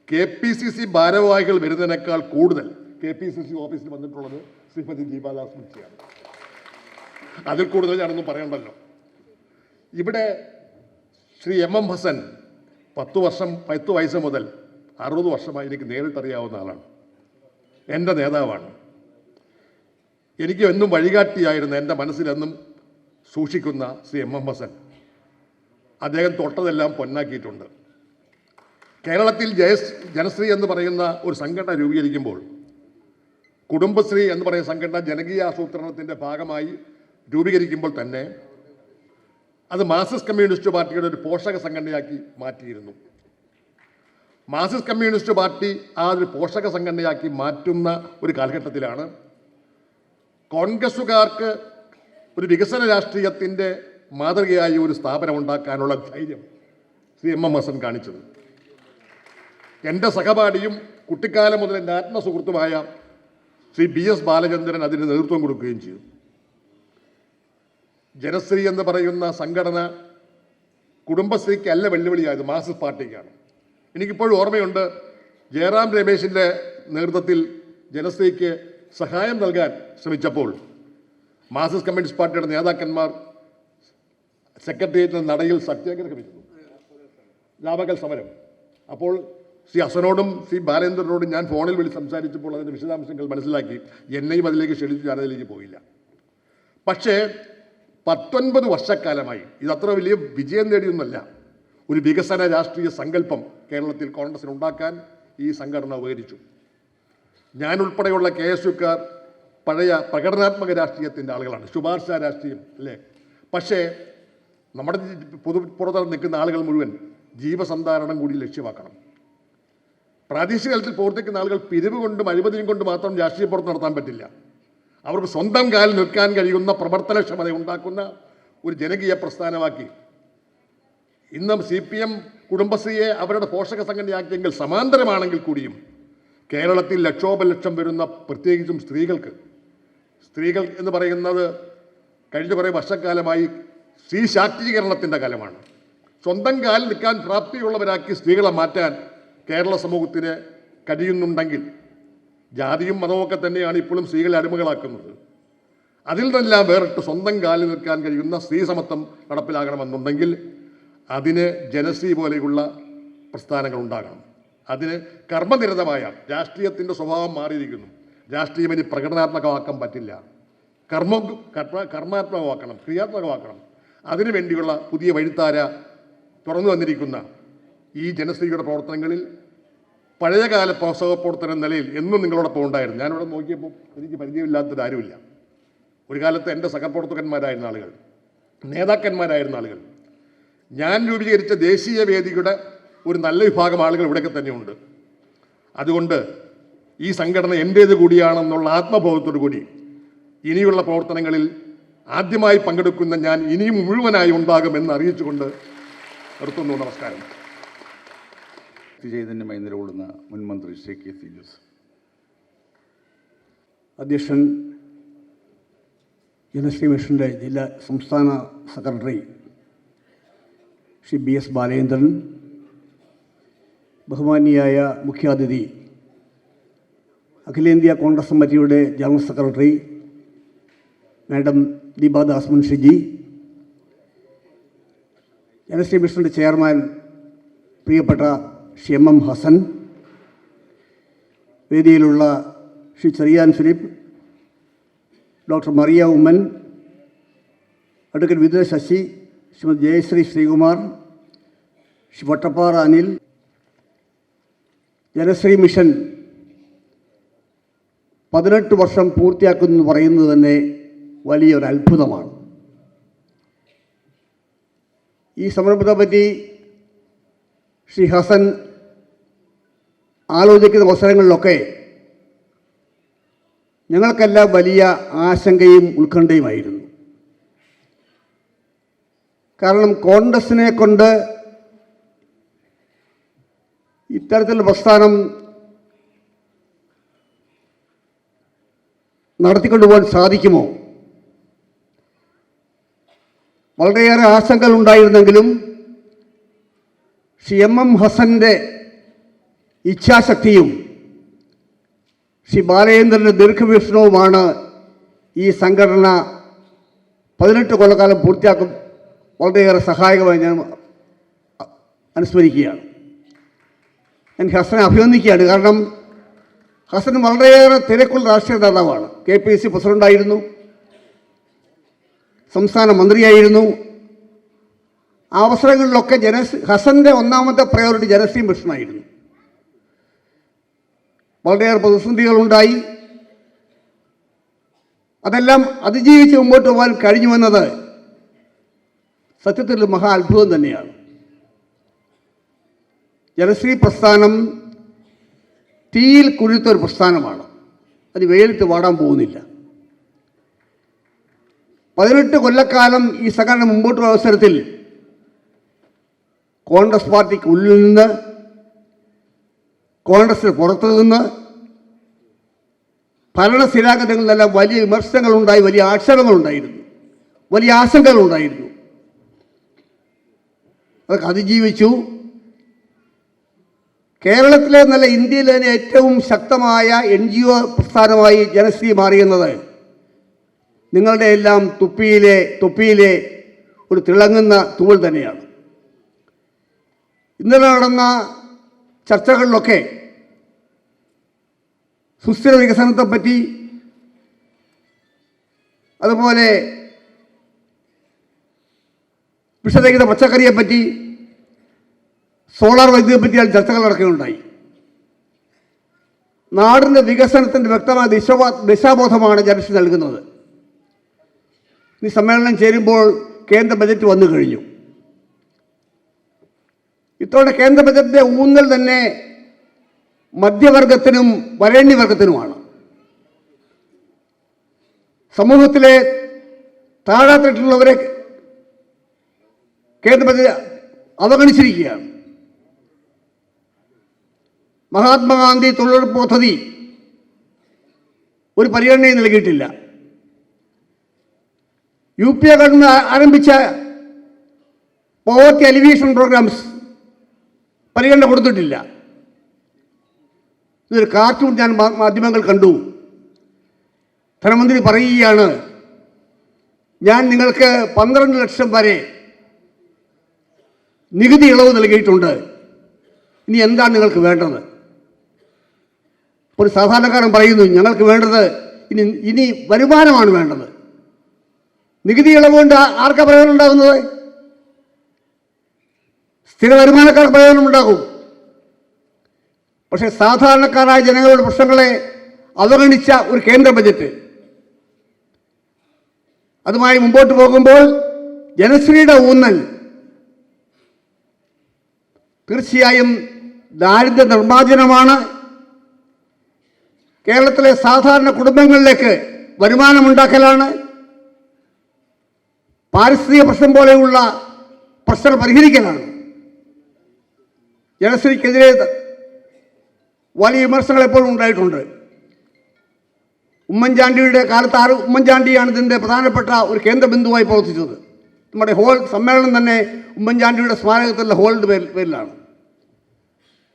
B: KPCC ഭാരവാഹികൾ വരുന്നതിനേക്കാൾ കൂടുതൽ KPCC ഓഫീസിൽ വന്നിട്ടുള്ളത് ശ്രീമതി ദീപാദാസ് മുൻഷിയാണ്. അതിൽ കൂടുതൽ ഞാനൊന്നും പറയണ്ടല്ലോ. ഇവിടെ ശ്രീ MM ഹസൻ 10 വയസ്സ് മുതൽ 60 വർഷമായി എനിക്ക് നേരിട്ടറിയാവുന്ന ആളാണ്. എൻ്റെ നേതാവാണ്. എനിക്ക് എന്നും വഴികാട്ടിയായിരുന്ന, എൻ്റെ മനസ്സിലെന്നും സൂക്ഷിക്കുന്ന ശ്രീ MM ഹസൻ, അദ്ദേഹം തൊട്ടതെല്ലാം പൊന്നാക്കിയിട്ടുണ്ട്. കേരളത്തിൽ ജനശ്രീ എന്ന് പറയുന്ന ഒരു സംഘടന രൂപീകരിക്കുമ്പോൾ, കുടുംബശ്രീ എന്ന് പറയുന്ന സംഘടന ജനകീയ ആസൂത്രണത്തിൻ്റെ ഭാഗമായി രൂപീകരിക്കുമ്പോൾ തന്നെ അത് മാർക്സിസ്റ്റ് കമ്മ്യൂണിസ്റ്റ് പാർട്ടിയുടെ ഒരു പോഷക സംഘടനയാക്കി മാറ്റിയിരുന്നു. മാർക്സിസ്റ്റ് കമ്മ്യൂണിസ്റ്റ് പാർട്ടി ആ ഒരു പോഷക സംഘടനയാക്കി മാറ്റുന്ന ഒരു കാലഘട്ടത്തിലാണ് കോൺഗ്രസ്സുകാർക്ക് ഒരു വികസന രാഷ്ട്രീയത്തിൻ്റെ മാതൃകയായി ഒരു സ്ഥാപനം ഉണ്ടാക്കാനുള്ള ധൈര്യം ശ്രീ MM ഹസൻ കാണിച്ചത്. എൻ്റെ സഹപാഠിയും കുട്ടിക്കാലം മുതൽ എൻ്റെ ആത്മസുഹൃത്തുമായ ശ്രീ BS ബാലചന്ദ്രൻ അതിന് നേതൃത്വം കൊടുക്കുകയും ചെയ്തു. ജനശ്രീ എന്ന് പറയുന്ന സംഘടന കുടുംബശ്രീക്കല്ല വെല്ലുവിളിയായത്, മാർക്സിസ്റ്റ് പാർട്ടിക്കാണ്. എനിക്കിപ്പോഴും ഓർമ്മയുണ്ട്, ജയറാം രമേശിൻ്റെ നേതൃത്വത്തിൽ ജനശ്രീക്ക് സഹായം നൽകാൻ ശ്രമിച്ചപ്പോൾ മാർക്സിസ്റ്റ് കമ്മ്യൂണിസ്റ്റ് പാർട്ടിയുടെ നേതാക്കന്മാർ സെക്രട്ടേറിയറ്റിന് നടയിൽ സത്യാഗ്രഹമിരുന്നു, ലാഭകൽ സമരം. അപ്പോൾ ശ്രീ ഹസനോടും ശ്രീ ബാലേന്ദ്രനോടും ഞാൻ ഫോണിൽ വിളിച്ച് സംസാരിച്ചപ്പോൾ അതിൻ്റെ വിശദാംശങ്ങൾ മനസ്സിലാക്കി. എന്നെയും അതിലേക്ക് ക്ഷണിച്ചു, ഞാനതിലേക്ക് പോയില്ല. പക്ഷേ 19 വർഷക്കാലമായി ഇതത്ര വലിയ വിജയം നേടിയൊന്നുമല്ല. ഒരു വികസന രാഷ്ട്രീയ സങ്കല്പം കേരളത്തിൽ കോൺഗ്രസിന് ഉണ്ടാക്കാൻ ഈ സംഘടന ഉപകരിച്ചു. ഞാൻ ഉൾപ്പെടെയുള്ള KSUക്കാർ പഴയ പ്രകടനാത്മക രാഷ്ട്രീയത്തിൻ്റെ ആളുകളാണ്, ശുപാർശ രാഷ്ട്രീയം അല്ലേ. പക്ഷേ നമ്മുടെ പുറത്ത് നിൽക്കുന്ന ആളുകൾ മുഴുവൻ ജീവസന്ധാരണം കൂടി ലക്ഷ്യമാക്കണം. പ്രാദേശിക തലത്തിൽ പ്രവർത്തിക്കുന്ന ആളുകൾ പിരിവ് കൊണ്ടും അഴിമതിയും കൊണ്ട് മാത്രം രാഷ്ട്രീയ പ്രവർത്തനം നടത്താൻ പറ്റില്ല. അവർക്ക് സ്വന്തം കാലിൽ നിൽക്കാൻ കഴിയുന്ന പ്രവർത്തനക്ഷമത ഉണ്ടാക്കുന്ന ഒരു ജനകീയ പ്രസ്ഥാനമാക്കി ഇന്ന് CPM കുടുംബശ്രീയെ അവരുടെ പോഷക സംഘടനയാക്കിയെങ്കിൽ സമാന്തരമാണെങ്കിൽ കൂടിയും കേരളത്തിൽ ലക്ഷോപലക്ഷം വരുന്ന പ്രത്യേകിച്ചും സ്ത്രീകൾ എന്ന് പറയുന്നത് കഴിഞ്ഞ കുറേ വർഷക്കാലമായി സ്ത്രീ ശാക്തീകരണത്തിൻ്റെ കാലമാണ്. സ്വന്തം കാലിൽ നിൽക്കാൻ പ്രാപ്തിയുള്ളവരാക്കി സ്ത്രീകളെ മാറ്റാൻ കേരള സമൂഹത്തിന് കഴിയുന്നുണ്ടെങ്കിൽ, ജാതിയും മതമൊക്കെ തന്നെയാണ് ഇപ്പോഴും സ്ത്രീകളെ അടിമകളാക്കുന്നത്, അതിൽ നിന്നെല്ലാം വേറിട്ട് സ്വന്തം കാലിൽ നിൽക്കാൻ കഴിയുന്ന സ്ത്രീ സമത്വം നടപ്പിലാകണമെന്നുണ്ടെങ്കിൽ അതിന് ജനശ്രീ പോലെയുള്ള പ്രസ്ഥാനങ്ങൾ ഉണ്ടാകണം. അതിന് കർമ്മനിരതമായ രാഷ്ട്രീയത്തിൻ്റെ സ്വഭാവം മാറിയിരിക്കുന്നു. രാഷ്ട്രീയം ഇനി പ്രകടനാത്മകമാക്കാൻ പറ്റില്ല, കർമാത്മകമാക്കണം, ക്രിയാത്മകമാക്കണം. അതിനുവേണ്ടിയുള്ള പുതിയ വഴിത്താര തുറന്നു വന്നിരിക്കുന്ന ഈ ജനശ്രീയുടെ പ്രവർത്തനങ്ങളിൽ പഴയകാല പ്രവർത്തന നിലയിൽ എന്നും നിങ്ങളോടൊപ്പം ഉണ്ടായിരുന്നു. ഞാനിവിടെ നോക്കിയപ്പോൾ എനിക്ക് പരിചയമില്ലാത്തവരാരുമില്ല. ഒരു കാലത്ത് എൻ്റെ സഹപ്രവർത്തകന്മാരായിരുന്ന ആളുകൾ, നേതാക്കന്മാരായിരുന്ന ആളുകൾ, ഞാൻ രൂപീകരിച്ച ദേശീയ വേദിയുടെ ഒരു നല്ല വിഭാഗം ആളുകൾ ഇവിടെയൊക്കെ തന്നെയുണ്ട്. അതുകൊണ്ട് ഈ സംഘടന എൻ്റേത് കൂടിയാണെന്നുള്ള ആത്മബോധത്തോടു കൂടി ഇനിയുള്ള പ്രവർത്തനങ്ങളിൽ ആദ്യമായി പങ്കെടുക്കുന്ന ഞാൻ ഇനിയും മുഴുവനായി ഉണ്ടാകുമെന്ന് അറിയിച്ചുകൊണ്ട് നിർത്തുന്നു. നമസ്കാരം.
A: ചൈതന്യമായി നിലകൊള്ളുന്ന മുൻ മന്ത്രി ശ്രീ KC ജോസഫ്.
C: അധ്യക്ഷൻ, ജനശ്രീ മിഷൻ്റെ സംസ്ഥാന സെക്രട്ടറി ശ്രീ BS ബാലേന്ദ്രൻ, ബഹുമാന്യായ മുഖ്യാതിഥി അഖിലേന്ത്യാ കോൺഗ്രസ് കമ്മിറ്റിയുടെ general secretary madam Deepa Das Munshiji, Janashree മിഷൻ്റെ ചെയർമാൻ പ്രിയപ്പെട്ട ശ്രീ MM ഹസൻ, വേദിയിലുള്ള Shri Cherian Philip, doctor Mariya Oommen, advocate Vithura Sasi, Shrimati Jayashree Sreekumar, Shri Vattappara Anil. Janashree mission 18 വർഷം പൂർത്തിയാക്കുന്നു എന്ന് പറയുന്നത് തന്നെ വലിയൊരു അത്ഭുതമാണ്. ഈ സംരംഭത്തെപ്പറ്റി ശ്രീ ഹസൻ ആലോചിക്കുന്ന അവസരങ്ങളിലൊക്കെ ഞങ്ങൾക്കെല്ലാം വലിയ ആശങ്കയും ഉത്കണ്ഠയുമായിരുന്നു. കാരണം കോൺഗ്രസിനെ കൊണ്ട് ഇത്തരത്തിലുള്ള പ്രസ്ഥാനം നടത്തിക്കൊണ്ടുപോകാൻ സാധിക്കുമോ? വളരെയേറെ ആശങ്കകൾ ഉണ്ടായിരുന്നെങ്കിലും ശ്രീ MM ഹസൻ്റെ ഇച്ഛാശക്തിയും ശ്രീ ബാലേന്ദ്രൻ്റെ ദീർഘവീക്ഷണവുമാണ് ഈ സംഘടന 18 കൊല്ലക്കാലം പൂർത്തിയാക്കും വളരെയേറെ സഹായകമായി ഞാൻ അനുസ്മരിക്കുകയാണ്. ഞാൻ ഹസനെ അഭിനന്ദിക്കുകയാണ്. കാരണം ഹസൻ വളരെയേറെ തിരക്കുള്ള രാഷ്ട്രീയ നേതാവാണ്. KPC പ്രസിഡൻ്റായിരുന്നു, സംസ്ഥാന മന്ത്രിയായിരുന്നു. ആ അവസരങ്ങളിലൊക്കെ ഹസൻ്റെ ഒന്നാമത്തെ പ്രയോറിറ്റി ജനശ്രീ മിഷനായിരുന്നു. വളരെയേറെ പ്രതിസന്ധികളുണ്ടായി. അതെല്ലാം അതിജീവിച്ച് മുമ്പോട്ട് പോകാൻ കഴിഞ്ഞുവെന്നത് സത്യത്തിൽ മഹാ അത്ഭുതം തന്നെയാണ്. ജനശ്രീ പ്രസ്ഥാനം തീയിൽ കുരുത്തൊരു പ്രസ്ഥാനമാണ്. അത് വെയിലത്ത് വാടാൻ പോകുന്നില്ല. 18 കൊല്ലക്കാലം ഈ സംഘടന മുമ്പോട്ടുള്ള അവസരത്തിൽ കോൺഗ്രസ് പാർട്ടിക്ക് ഉള്ളിൽ നിന്ന്, കോൺഗ്രസിന് പുറത്തു നിന്ന് ഭരണസ്ഥിരാംഗങ്ങളിൽ നിന്നെല്ലാം വലിയ വിമർശനങ്ങളുണ്ടായി, വലിയ ആക്ഷേപങ്ങളുണ്ടായിരുന്നു, വലിയ ആശങ്കകളുണ്ടായിരുന്നു. അതൊക്കെ അതിജീവിച്ചു. കേരളത്തിലെ നല്ല ഇന്ത്യയിലെ തന്നെ ഏറ്റവും ശക്തമായ NGO പ്രസ്ഥാനമായി ജനശ്രീ മാറിയെന്നത് നിങ്ങളുടെ എല്ലാം തൊപ്പിയിലെ ഒരു തിളങ്ങുന്ന തൂവൽ തന്നെയാണ്. ഇന്നലെ നടന്ന ചർച്ചകളിലൊക്കെ സുസ്ഥിര വികസനത്തെപ്പറ്റി, അതുപോലെ വിഷരഹിത പച്ചക്കറിയെപ്പറ്റി, സോളാർ വൈദ്യുതിയെപ്പറ്റിയാണ് ചർച്ചകൾ നടക്കുകയുണ്ടായി. നാടിൻ്റെ വികസനത്തിൻ്റെ വ്യക്തമായ ദിശാബോധമാണ് ജനശ്രീ നൽകുന്നത്. ഈ സമ്മേളനം ചേരുമ്പോൾ കേന്ദ്ര ബജറ്റ് വന്നു കഴിഞ്ഞു. ഇത്തവണ കേന്ദ്ര ബജറ്റിൻ്റെ ഊന്നൽ തന്നെ മധ്യവർഗത്തിനും വരേണ്യവർഗത്തിനുമാണ്. സമൂഹത്തിലെ താഴാത്തട്ടിലുള്ളവരെ കേന്ദ്ര ബജറ്റ് അവഗണിച്ചിരിക്കുകയാണ്. മഹാത്മാഗാന്ധി തൊഴിലുറപ്പ് പദ്ധതി ഒരു പരിഗണനയും നൽകിയിട്ടില്ല. UP ഗവൺമെന്റ് ആരംഭിച്ച പോവർട്ടി അലിവിയേഷൻ പ്രോഗ്രാംസ് പരിഗണന കൊടുത്തിട്ടില്ല. ഇതൊരു കാർട്ടൂൺ ഞാൻ മാധ്യമങ്ങൾ കണ്ടു. ധനമന്ത്രി പറയുകയാണ്, ഞാൻ നിങ്ങൾക്ക് 12 ലക്ഷം വരെ നികുതി ഇളവ് നൽകിയിട്ടുണ്ട്, ഇനി എന്താണ് നിങ്ങൾക്ക് വേണ്ടത്? ഒരു സാധാരണക്കാരൻ പറയുന്നു, ഞങ്ങൾക്ക് വേണ്ടത് ഇനി വരുമാനമാണ് വേണ്ടത്. നികുതി ഇളവ് കൊണ്ട് ആർക്കാ പ്രയോജനം ഉണ്ടാകുന്നത്? സ്ഥിര വരുമാനക്കാർക്ക് പ്രയോജനം ഉണ്ടാകും. പക്ഷേ സാധാരണക്കാരായ ജനങ്ങളുടെ പ്രശ്നങ്ങളെ അവഗണിച്ച ഒരു കേന്ദ്ര ബജറ്റ്, അതുമായി മുമ്പോട്ട് പോകുമ്പോൾ ജനശ്രീയുടെ ഊന്നൽ തീർച്ചയായും ദാരിദ്ര്യ നിർമ്മാർജ്ജനമാണ്. കേരളത്തിലെ സാധാരണ കുടുംബങ്ങളിലേക്ക് വരുമാനമുണ്ടാക്കലാണ്. പാരിസ്ഥിതിക പ്രശ്നം പോലെയുള്ള പ്രശ്നങ്ങൾ പരിഹരിക്കലാണ്. ജനശ്രീക്കെതിരെ വലിയ വിമർശനങ്ങൾ എപ്പോഴും ഉണ്ടായിട്ടുണ്ട്. ഉമ്മൻചാണ്ടിയുടെ കാലത്ത് ഉമ്മൻചാണ്ടിയാണ് ഇതിൻ്റെ പ്രധാനപ്പെട്ട ഒരു കേന്ദ്ര ബിന്ദുവായി പ്രവർത്തിച്ചത്. നമ്മുടെ ഹോൾ സമ്മേളനം തന്നെ ഉമ്മൻചാണ്ടിയുടെ സ്മാരകത്തിലുള്ള ഹോളിൻ്റെ പേരിലാണ്.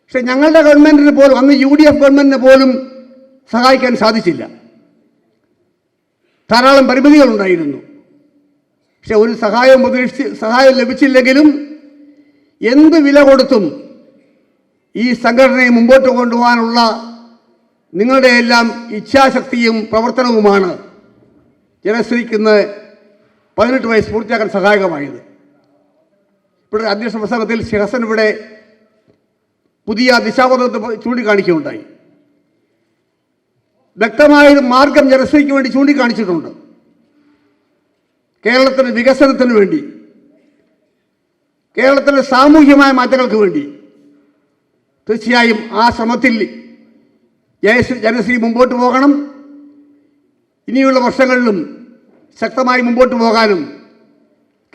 C: പക്ഷെ ഞങ്ങളുടെ ഗവൺമെൻറ്റിന് പോലും, അന്ന് UDF ഗവൺമെൻറ്റിന് പോലും സഹായിക്കാൻ സാധിച്ചില്ല. ധാരാളം പരിമിതികളുണ്ടായിരുന്നു. പക്ഷെ ഒരു സഹായം ലഭിച്ചില്ലെങ്കിലും എന്ത് വില കൊടുത്തും ഈ സംഘടനയെ മുമ്പോട്ട് കൊണ്ടുപോകാനുള്ള നിങ്ങളുടെ എല്ലാം ഇച്ഛാശക്തിയും പ്രവർത്തനവുമാണ് ജനശ്രീക്ക് 18 വയസ്സ് പൂർത്തിയാക്കാൻ സഹായകമായത്. ഇവിടെ അധ്യക്ഷ പ്രസംഗത്തിൽ ഹസൻ ഇവിടെ പുതിയ ദിശാബോധത്തെ ചൂണ്ടിക്കാണിക്കുകയുണ്ടായി. വ്യക്തമായൊരു മാർഗം ജനശ്രീക്ക് വേണ്ടി ചൂണ്ടിക്കാണിച്ചിട്ടുണ്ട്. കേരളത്തിൻ്റെ വികസനത്തിന് വേണ്ടി, കേരളത്തിലെ സാമൂഹ്യമായ മാറ്റങ്ങൾക്ക് വേണ്ടി തീർച്ചയായും ആ ശ്രമത്തിൽ ജനശ്രീ മുമ്പോട്ട് പോകണം. ഇനിയുള്ള വർഷങ്ങളിലും ശക്തമായി മുമ്പോട്ട് പോകാനും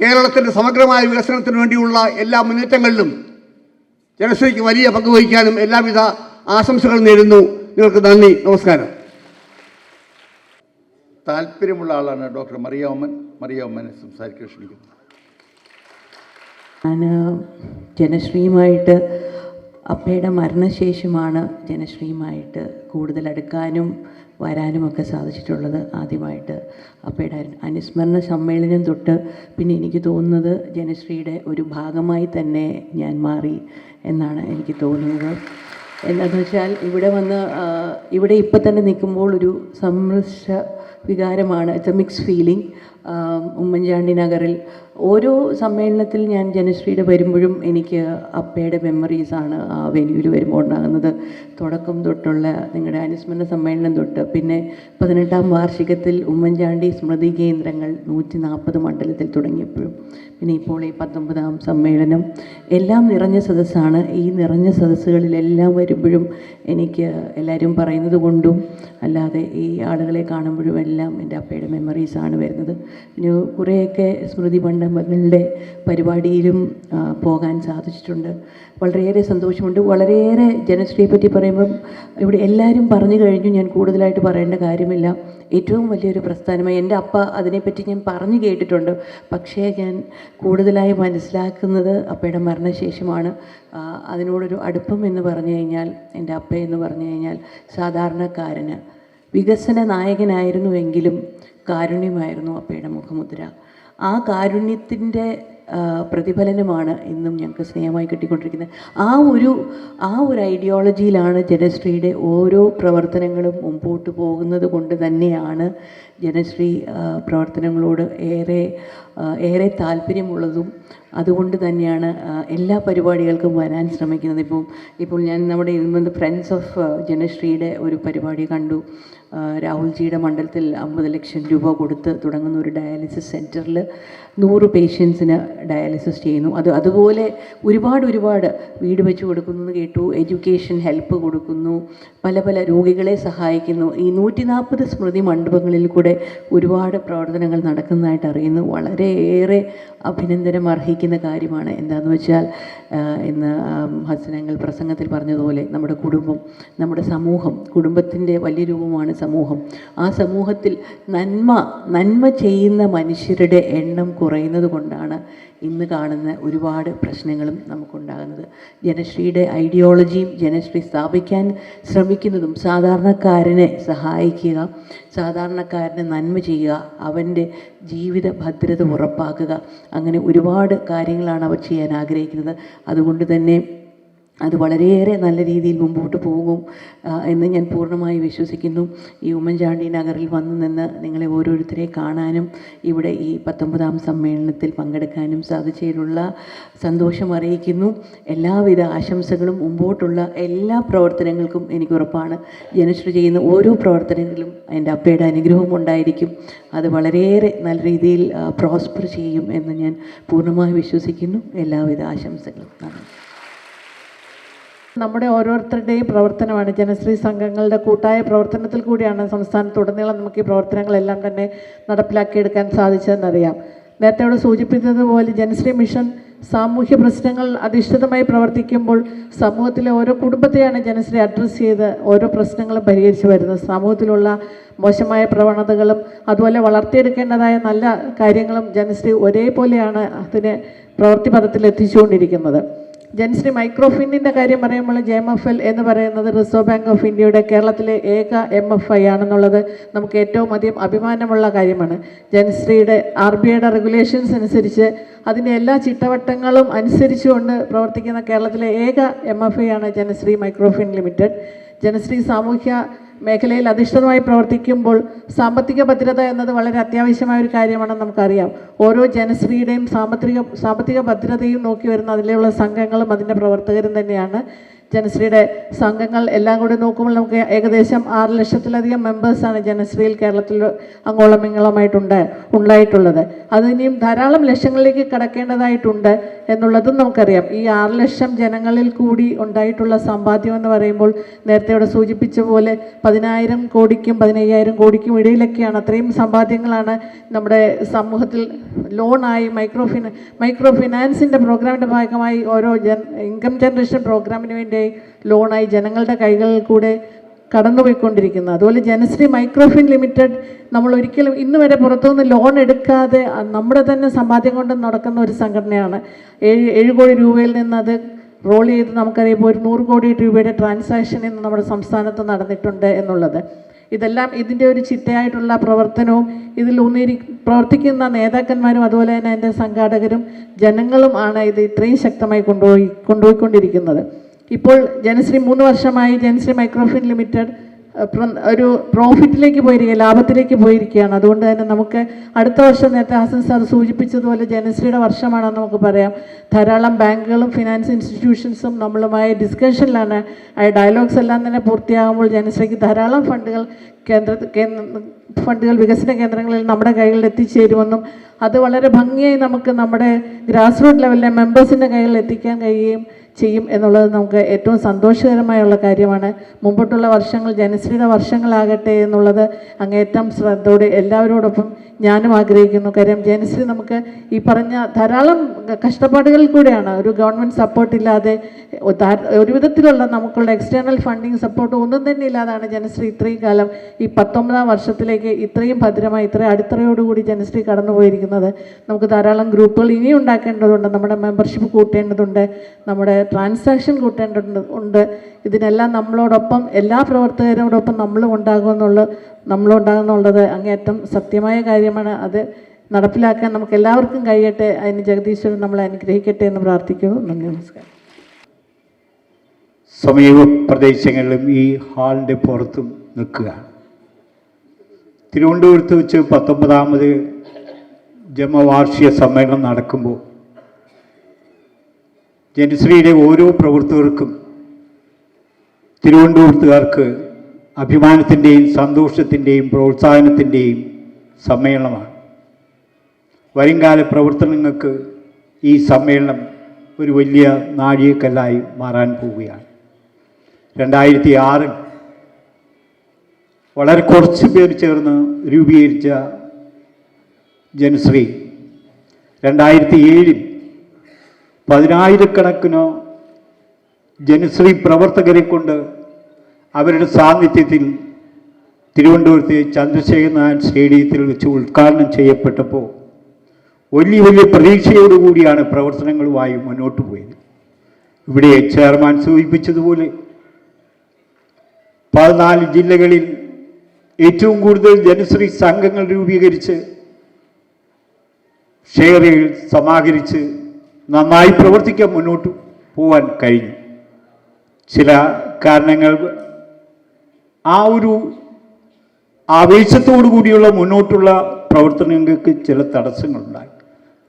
C: കേരളത്തിൻ്റെ സമഗ്രമായ വികസനത്തിന് വേണ്ടിയുള്ള എല്ലാ മുന്നേറ്റങ്ങളിലും ജനശ്രീക്ക് വലിയ പങ്ക് വഹിക്കാനും എല്ലാവിധ ആശംസകൾ നേരുന്നു. നിങ്ങൾക്ക് നന്ദി, നമസ്കാരം.
A: താല്പര്യമുള്ള ആളാണ് ഡോക്ടർ മറിയ ഉമ്മനെ സംസാരിക്കാൻ ശ്രമിക്കുന്നത്.
D: ഞാൻ ജനശ്രീയുമായിട്ട് അപ്പയുടെ മരണശേഷമാണ് ജനശ്രീയുമായിട്ട് കൂടുതൽ അടുക്കാനും വരാനുമൊക്കെ സാധിച്ചിട്ടുള്ളത്. ആദ്യമായിട്ട് അപ്പയുടെ അനുസ്മരണ സമ്മേളനം തൊട്ട് പിന്നെ എനിക്ക് തോന്നുന്നത് ജനശ്രീയുടെ ഒരു ഭാഗമായി തന്നെ ഞാൻ മാറി എന്നാണ് എനിക്ക് തോന്നുന്നത്. എന്താണെന്ന് വെച്ചാൽ ഇവിടെ ഇപ്പം തന്നെ നിൽക്കുമ്പോൾ ഒരു സമ്മിശ്ര വികാരമാണ്. It's A mix feeling. Oommen Chandy നഗറിൽ ഓരോ സമ്മേളനത്തിൽ ഞാൻ ജനശ്രീയുടെ വരുമ്പോഴും എനിക്ക് അപ്പയുടെ മെമ്മറീസാണ് ആ വെന്യൂവിൽ വരുമ്പോൾ ഉണ്ടാകുന്നത്. തുടക്കം തൊട്ടുള്ള നിങ്ങളുടെ അനുസ്മരണ സമ്മേളനം തൊട്ട് പിന്നെ 18ാം വാർഷികത്തിൽ ഉമ്മൻചാണ്ടി സ്മൃതി കേന്ദ്രങ്ങൾ 140 മണ്ഡലത്തിൽ തുടങ്ങിയപ്പോഴും പിന്നെ ഇപ്പോൾ ഈ 19ാം സമ്മേളനം എല്ലാം നിറഞ്ഞ സദസ്സാണ്. ഈ നിറഞ്ഞ സദസ്സുകളിലെല്ലാം വരുമ്പോഴും എനിക്ക് എല്ലാവരും പറയുന്നത് കൊണ്ടും അല്ലാതെ ഈ ആളുകളെ കാണുമ്പോഴും എല്ലാം എൻ്റെ അപ്പയുടെ മെമ്മറീസാണ് വരുന്നത്. പിന്നെ കുറേയൊക്കെ സ്മൃതി മണ്ഡപങ്ങളുടെ പരിപാടിയിലും പോകാൻ സാധിച്ചിട്ടുണ്ട്. വളരെയേറെ സന്തോഷമുണ്ട്. വളരെയേറെ ജനശ്രീയെ പറ്റി പറയുമ്പം ഇവിടെ എല്ലാവരും പറഞ്ഞു കഴിഞ്ഞു, ഞാൻ കൂടുതലായിട്ട് പറയേണ്ട കാര്യമില്ല. ഏറ്റവും വലിയൊരു പ്രസ്ഥാനമായി എൻ്റെ അപ്പ അതിനെപ്പറ്റി ഞാൻ പറഞ്ഞു കേട്ടിട്ടുണ്ട്. പക്ഷേ ഞാൻ കൂടുതലായി മനസ്സിലാക്കുന്നത് അപ്പയുടെ മരണശേഷമാണ്. അതിനോടൊരു അടുപ്പം എന്ന് പറഞ്ഞു കഴിഞ്ഞാൽ, എൻ്റെ അപ്പ എന്ന് പറഞ്ഞു കഴിഞ്ഞാൽ സാധാരണക്കാരന് വികസന നായകനായിരുന്നുവെങ്കിലും കാരുണ്യമായിരുന്നു അപ്പയുടെ മുഖമുദ്ര. ആ കാരുണ്യത്തിൻ്റെ പ്രതിഫലനമാണ് ഇന്നും ഞങ്ങൾക്ക് സ്നേഹമായി കിട്ടിക്കൊണ്ടിരിക്കുന്നത്. ആ ഒരു ഐഡിയോളജിയിലാണ് ജനശ്രീയുടെ ഓരോ പ്രവർത്തനങ്ങളും മുമ്പോട്ട് പോകുന്നത് കൊണ്ട് തന്നെയാണ് ജനശ്രീ പ്രവർത്തനങ്ങളോട് ഏറെ താല്പര്യമുള്ളതും അതുകൊണ്ട് തന്നെയാണ് എല്ലാ പരിപാടികൾക്കും വരാൻ ശ്രമിക്കുന്നത്. ഇപ്പോൾ ഞാൻ നമ്മുടെ ഇന്ന് ഫ്രണ്ട്സ് ഓഫ് ജനശ്രീയുടെ ഒരു പരിപാടി കണ്ടു. രാഹുൽജിയുടെ മണ്ഡലത്തിൽ 50 ലക്ഷം രൂപ കൊടുത്ത് തുടങ്ങുന്ന ഒരു ഡയാലിസിസ് സെൻറ്ററിൽ 100 പേഷ്യൻസിന് ഡയാലിസിസ് ചെയ്യുന്നു. അതുപോലെ ഒരുപാട് വീട് വെച്ച് കൊടുക്കുന്നു കേട്ടു. എഡ്യൂക്കേഷൻ ഹെൽപ്പ് കൊടുക്കുന്നു, പല രോഗികളെ സഹായിക്കുന്നു. ഈ 140 സ്മൃതി മണ്ഡപങ്ങളിൽ കൂടെ ഒരുപാട് പ്രവർത്തനങ്ങൾ നടക്കുന്നതായിട്ട് അറിയുന്നു. വളരെയേറെ അഭിനന്ദനം അർഹിക്കുന്ന കാര്യമാണ്. എന്താണെന്ന് വെച്ചാൽ ഇന്ന് ഹസനങ്ങൾ പ്രസംഗത്തിൽ പറഞ്ഞതുപോലെ നമ്മുടെ കുടുംബം, നമ്മുടെ സമൂഹം, കുടുംബത്തിൻ്റെ വലിയ രൂപമാണ് സമൂഹം. ആ സമൂഹത്തിൽ നന്മ ചെയ്യുന്ന മനുഷ്യരുടെ എണ്ണം കുറയുന്നത് കൊണ്ടാണ് ഇന്ന് കാണുന്ന ഒരുപാട് പ്രശ്നങ്ങളും നമുക്കുണ്ടാകുന്നത്. ജനശ്രീയുടെ ഐഡിയോളജിയും ജനശ്രീ സ്ഥാപിക്കാൻ ശ്രമിക്കുന്നതും സാധാരണക്കാരനെ സഹായിക്കുക, സാധാരണക്കാരന് നന്മ ചെയ്യുക, അവൻ്റെ ജീവിത ഭദ്രത ഉറപ്പാക്കുക, അങ്ങനെ ഒരുപാട് കാര്യങ്ങളാണ് അവർ ചെയ്യാൻ ആഗ്രഹിക്കുന്നത്. അതുകൊണ്ട് തന്നെ അത് വളരെയേറെ നല്ല രീതിയിൽ മുമ്പോട്ട് പോകും എന്ന് ഞാൻ പൂർണ്ണമായി വിശ്വസിക്കുന്നു. ഈ ഉമ്മൻചാണ്ടി നഗറിൽ വന്നു നിന്ന് നിങ്ങളെ ഓരോരുത്തരെ കാണാനും ഇവിടെ ഈ 19ാം സമ്മേളനത്തിൽ പങ്കെടുക്കാനും സാധിച്ചതിലുള്ള സന്തോഷം അറിയിക്കുന്നു. എല്ലാവിധ ആശംസകളും. മുമ്പോട്ടുള്ള എല്ലാ പ്രവർത്തനങ്ങൾക്കും എനിക്ക് ഉറപ്പാണ് ജനശ്രീ ചെയ്യുന്ന ഓരോ പ്രവർത്തനങ്ങളിലും എൻ്റെ അപ്പയുടെ അനുഗ്രഹം ഉണ്ടായിരിക്കും. അത് വളരെയേറെ നല്ല രീതിയിൽ പ്രോസ്പർ ചെയ്യും എന്ന് ഞാൻ പൂർണ്ണമായി വിശ്വസിക്കുന്നു. എല്ലാവിധ ആശംസകളും. നന്ദി.
E: നമ്മുടെ ഓരോരുത്തരുടെയും പ്രവർത്തനമാണ്. ജനശ്രീ സംഘങ്ങളുടെ കൂട്ടായ പ്രവർത്തനത്തിൽ കൂടിയാണ് സംസ്ഥാനത്തുടനീളം നമുക്ക് ഈ പ്രവർത്തനങ്ങളെല്ലാം തന്നെ നടപ്പിലാക്കിയെടുക്കാൻ സാധിച്ചതെന്നറിയാം. നേരത്തെ അവിടെ സൂചിപ്പിച്ചതുപോലെ ജനശ്രീ മിഷൻ സാമൂഹ്യ പ്രശ്നങ്ങൾ അധിഷ്ഠിതമായി പ്രവർത്തിക്കുമ്പോൾ സമൂഹത്തിലെ ഓരോ കുടുംബത്തെയാണ് ജനശ്രീ അഡ്രസ്സ് ചെയ്ത് ഓരോ പ്രശ്നങ്ങളും പരിഹരിച്ചു വരുന്നത്. സമൂഹത്തിലുള്ള മോശമായ പ്രവണതകളും അതുപോലെ വളർത്തിയെടുക്കേണ്ടതായ നല്ല കാര്യങ്ങളും ജനശ്രീ ഒരേപോലെയാണ് അതിനെ പ്രവൃത്തി പദത്തിൽ എത്തിച്ചുകൊണ്ടിരിക്കുന്നത്. ജനശ്രീ മൈക്രോഫിന്നിൻ്റെ കാര്യം പറയുമ്പോൾ JMFL എന്ന് പറയുന്നത് റിസർവ് ബാങ്ക് ഓഫ് ഇന്ത്യയുടെ കേരളത്തിലെ ഏക MFI ആണെന്നുള്ളത് നമുക്ക് ഏറ്റവും അധികം അഭിമാനമുള്ള കാര്യമാണ്. ജനശ്രീയുടെ RBIയുടെ റെഗുലേഷൻസ് അനുസരിച്ച് അതിൻ്റെ എല്ലാ ചിട്ടവട്ടങ്ങളും അനുസരിച്ചുകൊണ്ട് പ്രവർത്തിക്കുന്ന കേരളത്തിലെ ഏക MFI ആണ് ജനശ്രീ മൈക്രോഫിൻ ലിമിറ്റഡ്. ജനശ്രീ സാമൂഹ്യ മേഖലയിൽ അധിഷ്ഠിതമായി പ്രവർത്തിക്കുമ്പോൾ സാമ്പത്തിക ഭദ്രത എന്നത് വളരെ അത്യാവശ്യമായ ഒരു കാര്യമാണെന്ന് നമുക്കറിയാം. ഓരോ ജനശ്രീയുടെയും സാമ്പത്തിക ഭദ്രതയും നോക്കി വരുന്ന അതിലുള്ള സംഘങ്ങളും അതിൻ്റെ പ്രവർത്തകരും തന്നെയാണ്. ജനശ്രീയുടെ സംഘങ്ങൾ എല്ലാം കൂടി നോക്കുമ്പോൾ നമുക്ക് ഏകദേശം 6 ലക്ഷത്തിലധികം മെമ്പേഴ്സാണ് ജനശ്രീയിൽ കേരളത്തിൽ അങ്ങോളം ഇങ്ങോളമായിട്ടുണ്ട് ഉണ്ടായിട്ടുള്ളത്. അതിനിയും ധാരാളം ലക്ഷങ്ങളിലേക്ക് കടക്കേണ്ടതായിട്ടുണ്ട് എന്നുള്ളതും നമുക്കറിയാം. ഈ 6 ലക്ഷം ജനങ്ങളിൽ കൂടി ഉണ്ടായിട്ടുള്ള സമ്പാദ്യം എന്ന് പറയുമ്പോൾ നേരത്തെ ഇവിടെ സൂചിപ്പിച്ച പോലെ 10,000 കോടിക്കും 15,000 കോടിക്കും ഇടയിലൊക്കെയാണ്. അത്രയും സമ്പാദ്യങ്ങളാണ് നമ്മുടെ സമൂഹത്തിൽ ലോണായി മൈക്രോ ഫിനാൻസിൻ്റെ പ്രോഗ്രാമിൻ്റെ ഭാഗമായി ഓരോ ഇൻകം ജനറേഷൻ പ്രോഗ്രാമിന് വേണ്ടി ലോണായി ജനങ്ങളുടെ കൈകളിൽ കൂടെ കടന്നുപോയിക്കൊണ്ടിരിക്കുന്നത്. അതുപോലെ ജനശ്രീ മൈക്രോഫിൻ ലിമിറ്റഡ് നമ്മൾ ഒരിക്കലും ഇന്ന് വരെ പുറത്തുനിന്ന് ലോൺ എടുക്കാതെ നമ്മുടെ തന്നെ സമ്പാദ്യം കൊണ്ട് നടക്കുന്ന ഒരു സംഘടനയാണ്. 7 കോടി രൂപയിൽ നിന്ന് അത് റോൾ ചെയ്ത് നമുക്കറിയാം ഒരു 100 കോടി രൂപയുടെ ട്രാൻസാക്ഷൻ ഇന്ന് നമ്മുടെ സംസ്ഥാനത്ത് നടന്നിട്ടുണ്ട് എന്നുള്ളത്. ഇതെല്ലാം ഇതിൻ്റെ ഒരു ചിട്ടയായിട്ടുള്ള പ്രവർത്തനവും ഇതിൽ പ്രവർത്തിക്കുന്ന നേതാക്കന്മാരും അതുപോലെ തന്നെ അതിൻ്റെ സംഘാടകരും ജനങ്ങളും ആണ് ഇത് ഇത്രയും ശക്തമായി കൊണ്ടുപോയിക്കൊണ്ടിരിക്കുന്നത്. ഇപ്പോൾ ജനശ്രീ 3 വർഷമായി ജനശ്രീ മൈക്രോഫിൻ ലിമിറ്റഡ് ഒരു പ്രോഫിറ്റിലേക്ക് പോയിരിക്കുക, ലാഭത്തിലേക്ക് പോയിരിക്കുകയാണ്. അതുകൊണ്ട് തന്നെ നമുക്ക് അടുത്ത വർഷം നേരത്തെ ഹസൻ സാർ സൂചിപ്പിച്ചതുപോലെ ജനശ്രീയുടെ വർഷമാണെന്ന് നമുക്ക് പറയാം. ധാരാളം ബാങ്കുകളും ഫിനാൻസ് ഇൻസ്റ്റിറ്റ്യൂഷൻസും നമ്മളുമായി ഡിസ്കഷനിലാണ്. ആ ഡയലോഗ്സ് എല്ലാം തന്നെ പൂർത്തിയാകുമ്പോൾ ജനശ്രീക്ക് ധാരാളം ഫണ്ടുകൾ വികസന കേന്ദ്രങ്ങളിൽ നമ്മുടെ കൈകളിൽ എത്തിച്ചേരുമെന്നും അത് വളരെ ഭംഗിയായി നമുക്ക് നമ്മുടെ ഗ്രാസ് റൂട്ട് ലെവലിലെ മെമ്പേഴ്സിൻ്റെ കൈകളിൽ എത്തിക്കാൻ കഴിയുകയും ചെയ്യും എന്നുള്ളത് നമുക്ക് ഏറ്റവും സന്തോഷകരമായുള്ള കാര്യമാണ്. മുമ്പോട്ടുള്ള വർഷങ്ങൾ ജനശ്രീയുടെ വർഷങ്ങളാകട്ടെ എന്നുള്ളത് അങ്ങേയറ്റം ശ്രദ്ധയോടെ എല്ലാവരോടൊപ്പം ഞാനും ആഗ്രഹിക്കുന്നു. കാര്യം ജനശ്രീ നമുക്ക് ഈ പറഞ്ഞ ധാരാളം കഷ്ടപ്പാടുകളിൽ കൂടെയാണ്, ഒരു ഗവൺമെൻറ് സപ്പോർട്ടില്ലാതെ ഒരു വിധത്തിലുള്ള നമുക്കുള്ള എക്സ്റ്റേണൽ ഫണ്ടിങ് സപ്പോർട്ട് ഒന്നും തന്നെ ഇല്ലാതാണ് ജനശ്രീ ഇത്രയും കാലം ഈ 19ാം വർഷത്തിലേക്ക് ഇത്രയും ഭദ്രമായി ഇത്രയും അടിത്തറയോടുകൂടി ജനശ്രീ കടന്നുപോയിരിക്കുന്നത്. നമുക്ക് ധാരാളം ഗ്രൂപ്പുകൾ ഇനിയും ഉണ്ടാക്കേണ്ടതുണ്ട്, നമ്മുടെ മെമ്പർഷിപ്പ് കൂട്ടേണ്ടതുണ്ട്, നമ്മുടെ ട്രാൻസാക്ഷൻ കൂട്ടേണ്ടതുണ്ട്. ഇതിനെല്ലാം നമ്മളോടൊപ്പം എല്ലാ പ്രവർത്തകരോടൊപ്പം നമ്മളുണ്ടാകുമെന്നുള്ളത് അങ്ങേയറ്റം സത്യമായ കാര്യമാണ്. അത് നടപ്പിലാക്കാൻ നമുക്ക് എല്ലാവർക്കും കഴിയട്ടെ. അതിന് ജഗദീശ്വരൻ നമ്മളെ അനുഗ്രഹിക്കട്ടെ എന്ന് പ്രാർത്ഥിക്കുന്നു. നന്ദി, നമസ്കാരം.
F: സമീപ പ്രദേശങ്ങളിലും ഈ ഹാളിൻ്റെ പുറത്തും നിൽക്കുക. തിരുവനന്തപുരത്ത് വെച്ച് 19ാമത് ജന്മവാർഷിക സമ്മേളനം നടക്കുമ്പോൾ ജനശ്രീയുടെ ഓരോ പ്രവർത്തകർക്കും തിരുവനന്തപുരത്തുകാർക്ക് അഭിമാനത്തിൻ്റെയും സന്തോഷത്തിൻ്റെയും പ്രോത്സാഹനത്തിൻ്റെയും സമ്മേളനമാണ്. വരുംകാല പ്രവർത്തനങ്ങൾക്ക് ഈ സമ്മേളനം ഒരു വലിയ നാഴികക്കല്ലായി മാറാൻ പോവുകയാണ്. 2006 വളരെ കുറച്ച് പേർ ചേർന്ന് രൂപീകരിച്ച ജനശ്രീ 2007 10,000-കണക്കിന് ജനശ്രീ പ്രവർത്തകരെ കൊണ്ട് അവരുടെ സാന്നിധ്യത്തിൽ തിരുവനന്തപുരത്തെ ചന്ദ്രശേഖർ നാരായൺ സ്റ്റേഡിയത്തിൽ വെച്ച് ഉദ്ഘാടനം ചെയ്യപ്പെട്ടപ്പോൾ വലിയ വലിയ പ്രതീക്ഷയോടുകൂടിയാണ് പ്രവർത്തനങ്ങളുമായി മുന്നോട്ട് പോയത്. ഇവിടെ ചെയർമാൻ സൂചിപ്പിച്ചതുപോലെ 14 ജില്ലകളിൽ ഏറ്റവും കൂടുതൽ ജനശ്രീ സംഘങ്ങൾ രൂപീകരിച്ച് ഷെയറുകൾ സമാഹരിച്ച് നന്നായി പ്രവർത്തിക്കാൻ മുന്നോട്ട് പോകാൻ കഴിഞ്ഞു. ചില കാരണങ്ങൾ ആ ഒരു ആവേശത്തോടു കൂടിയുള്ള മുന്നോട്ടുള്ള പ്രവർത്തനങ്ങൾക്ക് ചില തടസ്സങ്ങളുണ്ടായി.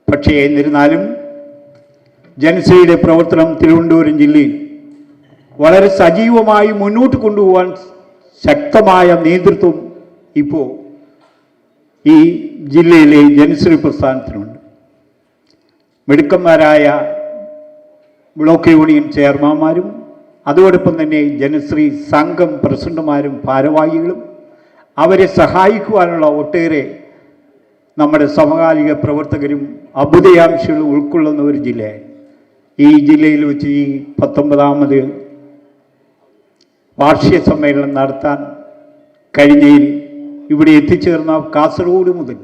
F: പക്ഷേ എന്നിരുന്നാലും ജനശ്രീയുടെ പ്രവർത്തനം തിരുവനന്തപുരം ജില്ലയിൽ വളരെ സജീവമായി മുന്നോട്ട് കൊണ്ടുപോകാൻ ശക്തമായ നേതൃത്വം ഇപ്പോൾ ഈ ജില്ലയിലെ ജനശ്രീ പ്രസ്ഥാനത്തിനുണ്ട്. മിടുക്കന്മാരായ ബ്ലോക്ക് യൂണിയൻ ചെയർമാന്മാരും അതോടൊപ്പം തന്നെ ജനശ്രീ സംഘം പ്രസിഡന്റുമാരും ഭാരവാഹികളും അവരെ സഹായിക്കുവാനുള്ള ഒട്ടേറെ നമ്മുടെ സമകാലിക പ്രവർത്തകരും അഭ്യുദയാംശങ്ങളും ഉൾക്കൊള്ളുന്ന ഒരു ജില്ലയാണ്. ഈ ജില്ലയിൽ വെച്ച് ഈ 19ാമത് വാർഷിക സമ്മേളനം നടത്താൻ കഴിഞ്ഞതിൽ ഇവിടെ എത്തിച്ചേർന്ന കാസർഗോഡ് മുതൽ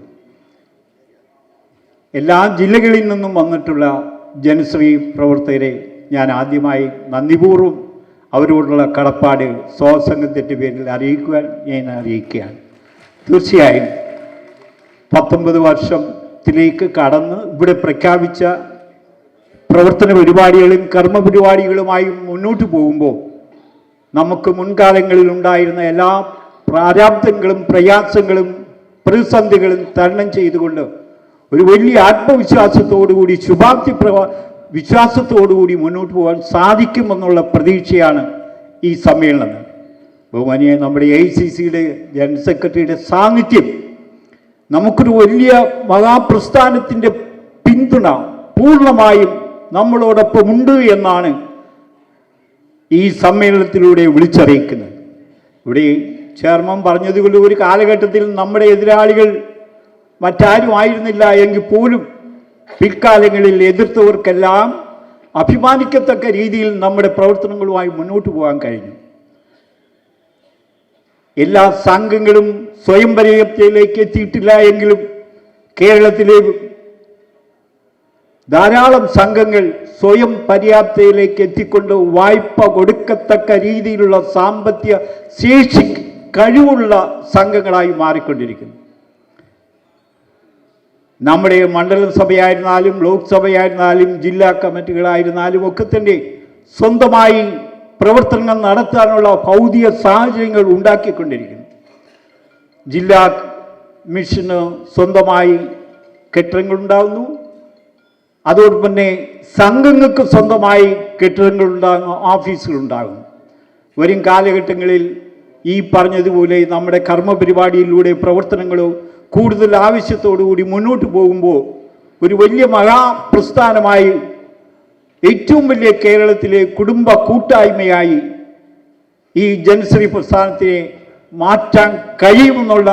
F: എല്ലാ ജില്ലകളിൽ നിന്നും വന്നിട്ടുള്ള ജനശ്രീ പ്രവർത്തകരെ ഞാൻ ആദ്യമായി നന്ദിപൂർവ്വം അവരോടുള്ള കടപ്പാട് സ്വാസംഗത്തിൻ്റെ പേരിൽ ഞാൻ അറിയിക്കുകയാണ്. തീർച്ചയായും 19 വർഷത്തിലേക്ക് കടന്ന് ഇവിടെ പ്രഖ്യാപിച്ച പ്രവർത്തന പരിപാടികളും കർമ്മ പരിപാടികളുമായി മുന്നോട്ട് പോകുമ്പോൾ നമുക്ക് മുൻകാലങ്ങളിൽ ഉണ്ടായിരുന്ന എല്ലാ പ്രാരാബ്ദങ്ങളും പ്രയാസങ്ങളും പ്രതിസന്ധികളും തരണം ചെയ്തുകൊണ്ട് ഒരു വലിയ ആത്മവിശ്വാസത്തോടുകൂടി വിശ്വാസത്തോടുകൂടി മുന്നോട്ട് പോകാൻ സാധിക്കുമെന്നുള്ള പ്രതീക്ഷയാണ് ഈ സമ്മേളനം. ബഹുമാനിയ നമ്മുടെ AICCയുടെ ജനറൽ സെക്രട്ടറിയുടെ സാന്നിധ്യം നമുക്കൊരു വലിയ മഹാപ്രസ്ഥാനത്തിൻ്റെ പിന്തുണ പൂർണ്ണമായും നമ്മളോടൊപ്പം ഉണ്ട് എന്നാണ് ഈ സമ്മേളനത്തിലൂടെ വിളിച്ചറിയിക്കുന്നത്. ഇവിടെ ചെയർമാൻ പറഞ്ഞതുകൊണ്ട് ഒരു കാലഘട്ടത്തിൽ നമ്മുടെ എതിരാളികൾ മറ്റാരും ആയിരുന്നില്ല എങ്കിൽ പോലും പിൽക്കാലങ്ങളിൽ എതിർത്തവർക്കെല്ലാം അഭിമാനിക്കത്തക്ക രീതിയിൽ നമ്മുടെ പ്രവർത്തനങ്ങളുമായി മുന്നോട്ട് പോകാൻ കഴിഞ്ഞു. എല്ലാ സംഘങ്ങളും സ്വയം പര്യാപ്തതയിലേക്ക് എത്തിയിട്ടില്ല എങ്കിലും കേരളത്തിലെ ധാരാളം സംഘങ്ങൾ സ്വയം പര്യാപ്തതയിലേക്ക് എത്തിക്കൊണ്ട് വായ്പ കൊടുക്കത്തക്ക രീതിയിലുള്ള സാമ്പത്തിക ശേഷി കഴിവുള്ള സംഘങ്ങളായി മാറിക്കൊണ്ടിരിക്കുന്നു. നമ്മുടെ മണ്ഡലം സഭയായിരുന്നാലും ബ്ലോക്ക് സഭയായിരുന്നാലും ജില്ലാ കമ്മിറ്റികളായിരുന്നാലും ഒക്കെ തന്നെ സ്വന്തമായി പ്രവർത്തനങ്ങൾ നടത്താനുള്ള ഭൗതിക സാഹചര്യങ്ങൾ ഉണ്ടാക്കിക്കൊണ്ടിരിക്കുന്നു. ജില്ലാ മിഷന് സ്വന്തമായി കെട്ടിടങ്ങളുണ്ടാകുന്നു, അതോടൊപ്പം തന്നെ സംഘങ്ങൾക്ക് സ്വന്തമായി കെട്ടിടങ്ങളുണ്ടാകുന്നു, ഓഫീസുകളുണ്ടാകുന്നു. വരും കാലഘട്ടങ്ങളിൽ ഈ പറഞ്ഞതുപോലെ നമ്മുടെ കർമ്മ പരിപാടിയിലൂടെ പ്രവർത്തനങ്ങളോ കൂടുതൽ ആവശ്യത്തോടുകൂടി മുന്നോട്ട് പോകുമ്പോൾ ഒരു വലിയ മഹാപ്രസ്ഥാനമായി ഏറ്റവും വലിയ കേരളത്തിലെ കുടുംബ കൂട്ടായ്മയായി ഈ ജനശ്രീ പ്രസ്ഥാനത്തിനെ മാറ്റാൻ കഴിയുമെന്നുള്ള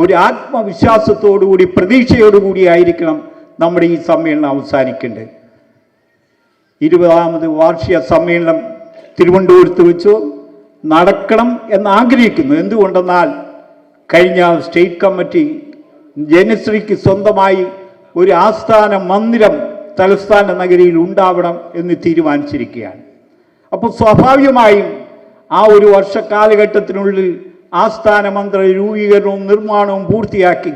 F: ഒരു ആത്മവിശ്വാസത്തോടുകൂടി പ്രതീക്ഷയോടുകൂടി ആയിരിക്കണം നമ്മുടെ ഈ സമ്മേളനം അവസാനിക്കേണ്ടത്. 20ാമത് വാർഷിക സമ്മേളനം തിരുവനന്തപുരത്ത് വെച്ച് നടക്കണം എന്നാഗ്രഹിക്കുന്നു. എന്തുകൊണ്ടെന്നാൽ കഴിഞ്ഞ സ്റ്റേറ്റ് കമ്മിറ്റി ജനശ്രീക്ക് സ്വന്തമായി ഒരു ആസ്ഥാന മന്ദിരം തലസ്ഥാന നഗരിയിൽ ഉണ്ടാവണം എന്ന് തീരുമാനിച്ചിരിക്കുകയാണ്. അപ്പോൾ സ്വാഭാവികമായും ആ ഒരു വർഷക്കാലഘട്ടത്തിനുള്ളിൽ ആസ്ഥാന മന്ദിര രൂപീകരണവും നിർമ്മാണവും പൂർത്തിയാക്കി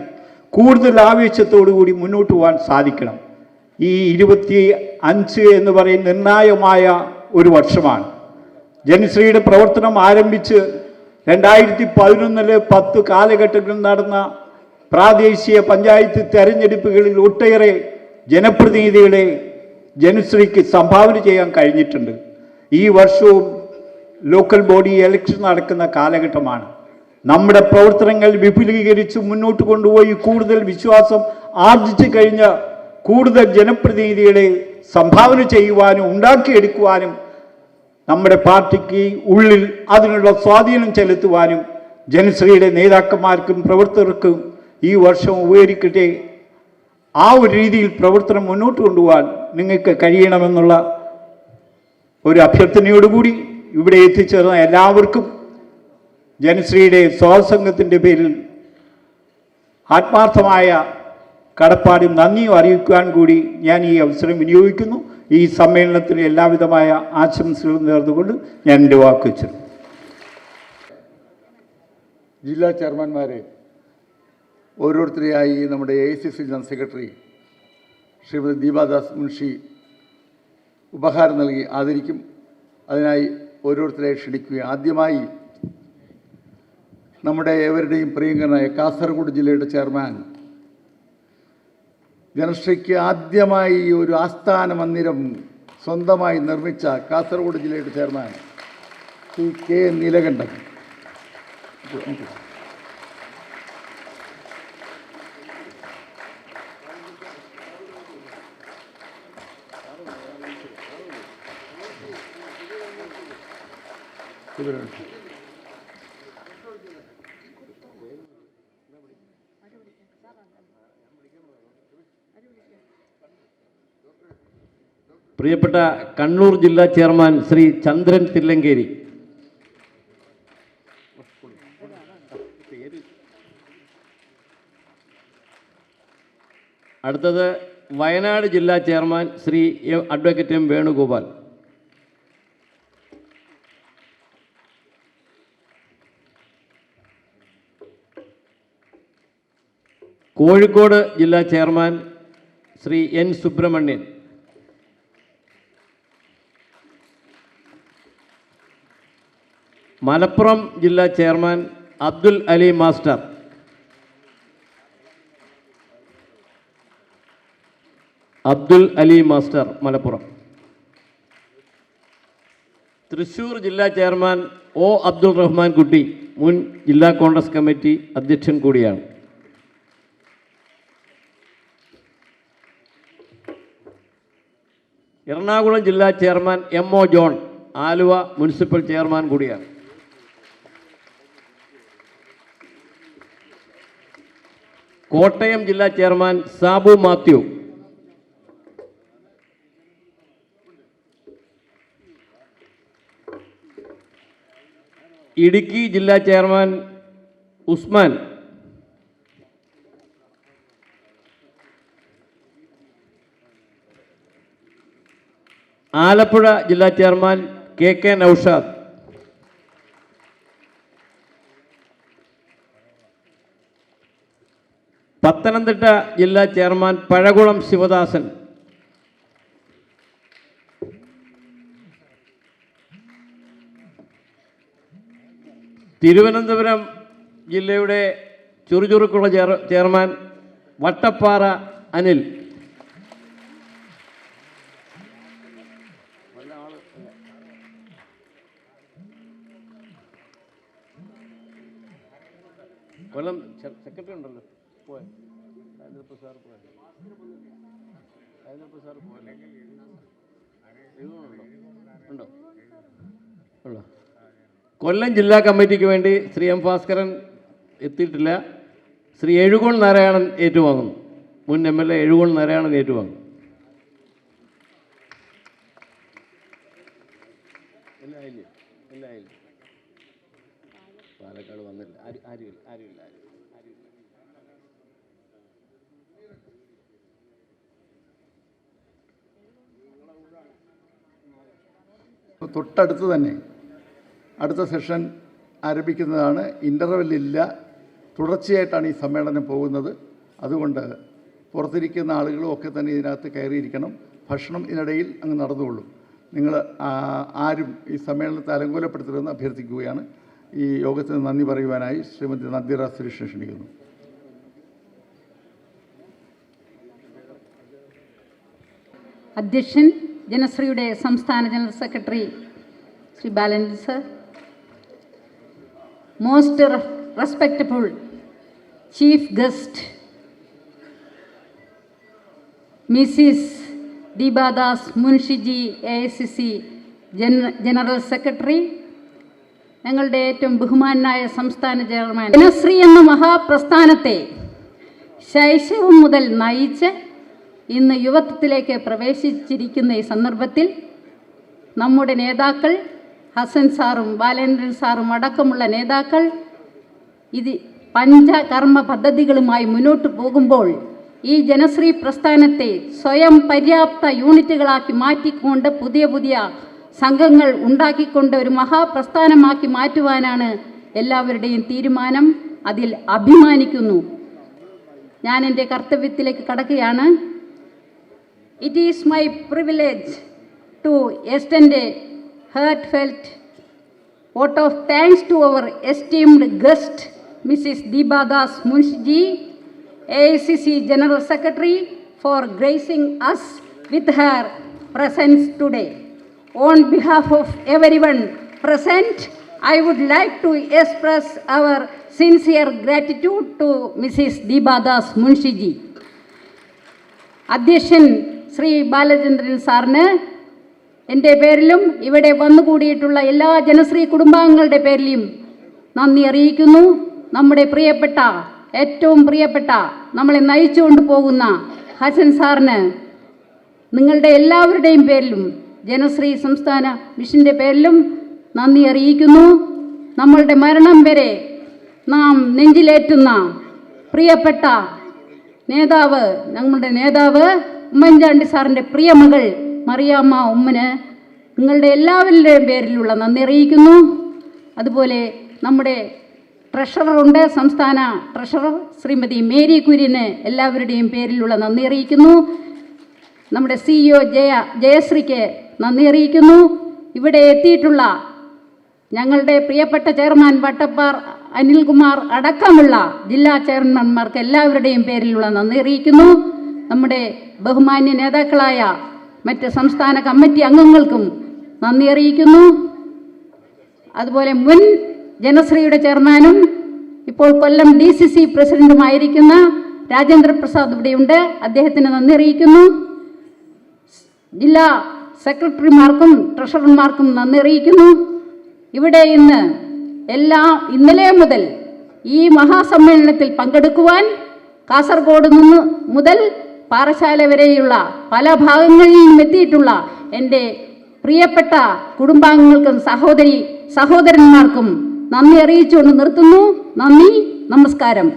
F: കൂടുതൽ ആവേശത്തോടു കൂടി മുന്നോട്ട് പോകാൻ സാധിക്കണം. ഈ 25 എന്ന് പറയുന്ന നിർണായകമായ ഒരു വർഷമാണ്. ജനശ്രീയുടെ പ്രവർത്തനം ആരംഭിച്ച് 2011 10 കാലഘട്ടങ്ങളിൽ നടന്ന പ്രാദേശിക പഞ്ചായത്ത് തെരഞ്ഞെടുപ്പുകളിൽ ഒട്ടേറെ ജനപ്രതിനിധികളെ ജനശ്രീക്ക് സംഭാവന ചെയ്യാൻ കഴിഞ്ഞിട്ടുണ്ട്. ഈ വർഷവും ലോക്കൽ ബോഡി ഇലക്ഷൻ നടക്കുന്ന കാലഘട്ടമാണ്. നമ്മുടെ പ്രവർത്തനങ്ങൾ വിപുലീകരിച്ച് മുന്നോട്ട് കൊണ്ടുപോയി കൂടുതൽ വിശ്വാസം ആർജിച്ചു കഴിഞ്ഞ കൂടുതൽ ജനപ്രതിനിധികളെ സംഭാവന ചെയ്യുവാനും ഉണ്ടാക്കിയെടുക്കുവാനും നമ്മുടെ പാർട്ടിക്ക് ഉള്ളിൽ അതിനുള്ള സ്വാധീനം ചെലുത്തുവാനും ജനശ്രീയുടെ നേതാക്കന്മാർക്കും പ്രവർത്തകർക്കും ഈ വർഷം ഉപകരിക്കട്ടെ. ആ ഒരു രീതിയിൽ പ്രവർത്തനം മുന്നോട്ട് കൊണ്ടുപോകാൻ നിങ്ങൾക്ക് കഴിയണമെന്നുള്ള ഒരു അഭ്യർത്ഥനയോടുകൂടി ഇവിടെ എത്തിച്ചേർന്ന എല്ലാവർക്കും ജനശ്രീയുടെ സ്വാസംഘത്തിൻ്റെ പേരിൽ ആത്മാർത്ഥമായ കടപ്പാടും നന്ദിയും അറിയിക്കുവാൻ കൂടി ഞാൻ ഈ അവസരം വിനിയോഗിക്കുന്നു. ഈ സമ്മേളനത്തിന് എല്ലാവിധമായ ആശംസകളും നേർന്നുകൊണ്ട് ഞാൻ എൻ്റെ വാക്ക് വെച്ചു.
A: ജില്ലാ ചെയർമാൻമാരെ ഓരോരുത്തരെയായി നമ്മുടെ AICC general secretary Shrimati Deepa Das Munshi ഉപഹാരം നൽകി ആദരിക്കും. അതിനായി ഓരോരുത്തരെ ക്ഷണിക്കുകയും ആദ്യമായി നമ്മുടെ ഏവരുടെയും പ്രിയങ്കരനായ കാസർഗോഡ് ജില്ലയുടെ ചെയർമാൻ, ജനശ്രീക്ക് ആദ്യമായി ഒരു ആസ്ഥാന മന്ദിരം സ്വന്തമായി നിർമ്മിച്ച കാസർഗോഡ് ജില്ലയുടെ ചെയർമാൻ ശ്രീ K. നീലകണ്ഠൻ.
G: പ്രിയപ്പെട്ട കണ്ണൂർ ജില്ലാ ചെയർമാൻ ശ്രീ ചന്ദ്രൻ തില്ലങ്കേരി, അടുത്തത് വയനാട് ജില്ലാ chairman Shri advocate M. Venugopal, Kozhikode ജില്ലാ ചെയർമാൻ ശ്രീ N. സുബ്രഹ്മണ്യൻ, മലപ്പുറം ജില്ലാ ചെയർമാൻ അബ്ദുൽ അലി മാസ്റ്റർ, മലപ്പുറം. തൃശ്ശൂർ ജില്ലാ ചെയർമാൻ O. അബ്ദുൾ റഹ്മാൻ കുട്ടി, മുൻ ജില്ലാ കോൺഗ്രസ് കമ്മിറ്റി അധ്യക്ഷൻ കൂടിയാണ്. എറണാകുളം ജില്ലാ chairman M.O. John, Aluva municipal chairman കൂടിയാണ്. കോട്ടയം ജില്ലാ ചെയർമാൻ സാബു മാത്യു, ഇടുക്കി ജില്ലാ ചെയർമാൻ ഉസ്മാൻ, ആലപ്പുഴ ജില്ലാ ചെയർമാൻ K. നൗഷാദ്, പത്തനംതിട്ട ജില്ലാ ചെയർമാൻ പഴകുളം ശിവദാസൻ, തിരുവനന്തപുരം ജില്ലയുടെ ചുറുചുറുക്കുള്ള ചെയർമാൻ വട്ടപ്പാറ അനിൽ, കൊല്ലം സെക്രട്ടറി ഉണ്ടല്ലോ, പോയ സാർ ഉണ്ടോ ഉണ്ടോ? കൊല്ലം ജില്ലാ കമ്മിറ്റിക്ക് വേണ്ടി ശ്രീ M. ഭാസ്കരൻ എത്തിയിട്ടില്ല. ശ്രീ എഴുകോൺ നാരായണൻ ഏറ്റുവാങ്ങുന്നു. മുൻ MLA എഴുകോൺ നാരായണൻ ഏറ്റുവാങ്ങുന്നു. പാലക്കാട് വന്നില്ല, ആരുമില്ല.
A: തൊട്ടടുത്ത് തന്നെ അടുത്ത സെഷൻ ആരംഭിക്കുന്നതാണ്. ഇൻ്റർവെല്ലില്ല, തുടർച്ചയായിട്ടാണ് ഈ സമ്മേളനം പോകുന്നത്. അതുകൊണ്ട് പുറത്തിരിക്കുന്ന ആളുകളും ഒക്കെ തന്നെ ഇതിനകത്ത് കയറിയിരിക്കണം. ഭക്ഷണം ഇതിനിടയിൽ അങ്ങ് നടന്നുകൊള്ളും. നിങ്ങൾ ആരും ഈ സമ്മേളനത്തെ അലങ്കോലപ്പെടുത്തരുതെന്ന് അഭ്യർത്ഥിക്കുകയാണ്. ഈ യോഗത്തിന് നന്ദി പറയുവാനായി ശ്രീമതി നന്ദിറ സുരേഷിനെ ക്ഷണിക്കുന്നു.
H: അധ്യക്ഷൻ ജനശ്രീയുടെ സംസ്ഥാന general secretary Shri Balan sir, most respectable chief guest missus Deepa Das Munshiji, AICC general secretary, ഞങ്ങളുടെ ഏറ്റവും ബഹുമാനായ സംസ്ഥാന ചെയർമാൻ, ജനശ്രീ എന്ന മഹാപ്രസ്ഥാനത്തെ ശൈശവം മുതൽ നയിച്ച് ഇന്ന് യുവത്വത്തിലേക്ക് പ്രവേശിച്ചിരിക്കുന്ന ഈ സന്ദർഭത്തിൽ നമ്മുടെ നേതാക്കൾ ഹസൻ സാറും ബാലേന്ദ്രൻ സാറും അടക്കമുള്ള നേതാക്കൾ ഇത് പഞ്ചകർമ്മ പദ്ധതികളുമായി മുന്നോട്ട് പോകുമ്പോൾ ഈ ജനശ്രീ പ്രസ്ഥാനത്തെ സ്വയം പര്യാപ്ത യൂണിറ്റുകളാക്കി മാറ്റിക്കൊണ്ട് പുതിയ സംഘങ്ങൾ ഉണ്ടാക്കിക്കൊണ്ട് ഒരു മഹാപ്രസ്ഥാനമാക്കി മാറ്റുവാനാണ് എല്ലാവരുടെയും തീരുമാനം. അതിൽ അഭിമാനിക്കുന്നു. ഞാൻ എൻ്റെ കർത്തവ്യത്തിലേക്ക് കടക്കുകയാണ്. It is my privilege to extend a heartfelt vote of thanks to our esteemed guest, Mrs. Deebadas Munshi, AICC General Secretary, for gracing us with her presence today. On behalf of everyone present, I would like to express our sincere gratitude to Mrs. Deebadas Munshi. അധ്യക്ഷൻ ശ്രീ ബാലചന്ദ്രൻ സാറിന് എൻ്റെ പേരിലും ഇവിടെ വന്നുകൂടിയിട്ടുള്ള എല്ലാ ജനശ്രീ കുടുംബാംഗങ്ങളുടെ പേരിലും നന്ദി അറിയിക്കുന്നു. നമ്മുടെ പ്രിയപ്പെട്ട, ഏറ്റവും പ്രിയപ്പെട്ട, നമ്മളെ നയിച്ചുകൊണ്ട് പോകുന്ന ഹസൻ സാറിന് നിങ്ങളുടെ എല്ലാവരുടെയും പേരിലും ജനശ്രീ സംസ്ഥാന മിഷൻ്റെ പേരിലും നന്ദി അറിയിക്കുന്നു. നമ്മളുടെ മരണം വരെ നാം നെഞ്ചിലേറ്റുന്ന പ്രിയപ്പെട്ട നേതാവ്, നമ്മളുടെ നേതാവ് ഉമ്മൻചാണ്ടി സാറിൻ്റെ പ്രിയമകൾ മറിയാമ്മ ഉമ്മന് നിങ്ങളുടെ എല്ലാവരുടെയും പേരിലുള്ള നന്ദി അറിയിക്കുന്നു. അതുപോലെ നമ്മുടെ ട്രഷററുണ്ട്, സംസ്ഥാന ട്രഷറർ ശ്രീമതി മേരി കുര്യന് എല്ലാവരുടെയും പേരിലുള്ള നന്ദി അറിയിക്കുന്നു. നമ്മുടെ CEO ജയശ്രീക്ക് നന്ദി അറിയിക്കുന്നു. ഇവിടെ എത്തിയിട്ടുള്ള ഞങ്ങളുടെ പ്രിയപ്പെട്ട ചെയർമാൻ വട്ടപ്പാർ അനിൽകുമാർ അടക്കമുള്ള ജില്ലാ ചെയർമാൻമാർക്ക് എല്ലാവരുടെയും പേരിലുള്ള നന്ദി അറിയിക്കുന്നു. നമ്മുടെ ബഹുമാന്യ നേതാക്കളായ മറ്റ് സംസ്ഥാന കമ്മിറ്റി അംഗങ്ങൾക്കും നന്ദി അറിയിക്കുന്നു. അതുപോലെ മുൻ ജനശ്രീയുടെ ചെയർമാനും ഇപ്പോൾ കൊല്ലം DCC പ്രസിഡന്റുമായിരിക്കുന്ന രാജേന്ദ്ര പ്രസാദ് ഇവിടെയുണ്ട്. അദ്ദേഹത്തിന് നന്ദി അറിയിക്കുന്നു. ജില്ലാ സെക്രട്ടറിമാർക്കും ട്രഷറർമാർക്കും നന്ദി അറിയിക്കുന്നു. ഇവിടെ ഇന്നലെ മുതൽ ഈ മഹാസമ്മേളനത്തിൽ പങ്കെടുക്കുവാൻ കാസർഗോഡ് മുതൽ പാറശാല വരെയുള്ള പല ഭാഗങ്ങളിൽ നിന്നും എത്തിയിട്ടുള്ള എൻ്റെ പ്രിയപ്പെട്ട കുടുംബാംഗങ്ങൾക്കും സഹോദരന്മാർക്കും നന്ദി അറിയിച്ചുകൊണ്ട് നിർത്തുന്നു. നന്ദി, നമസ്കാരം.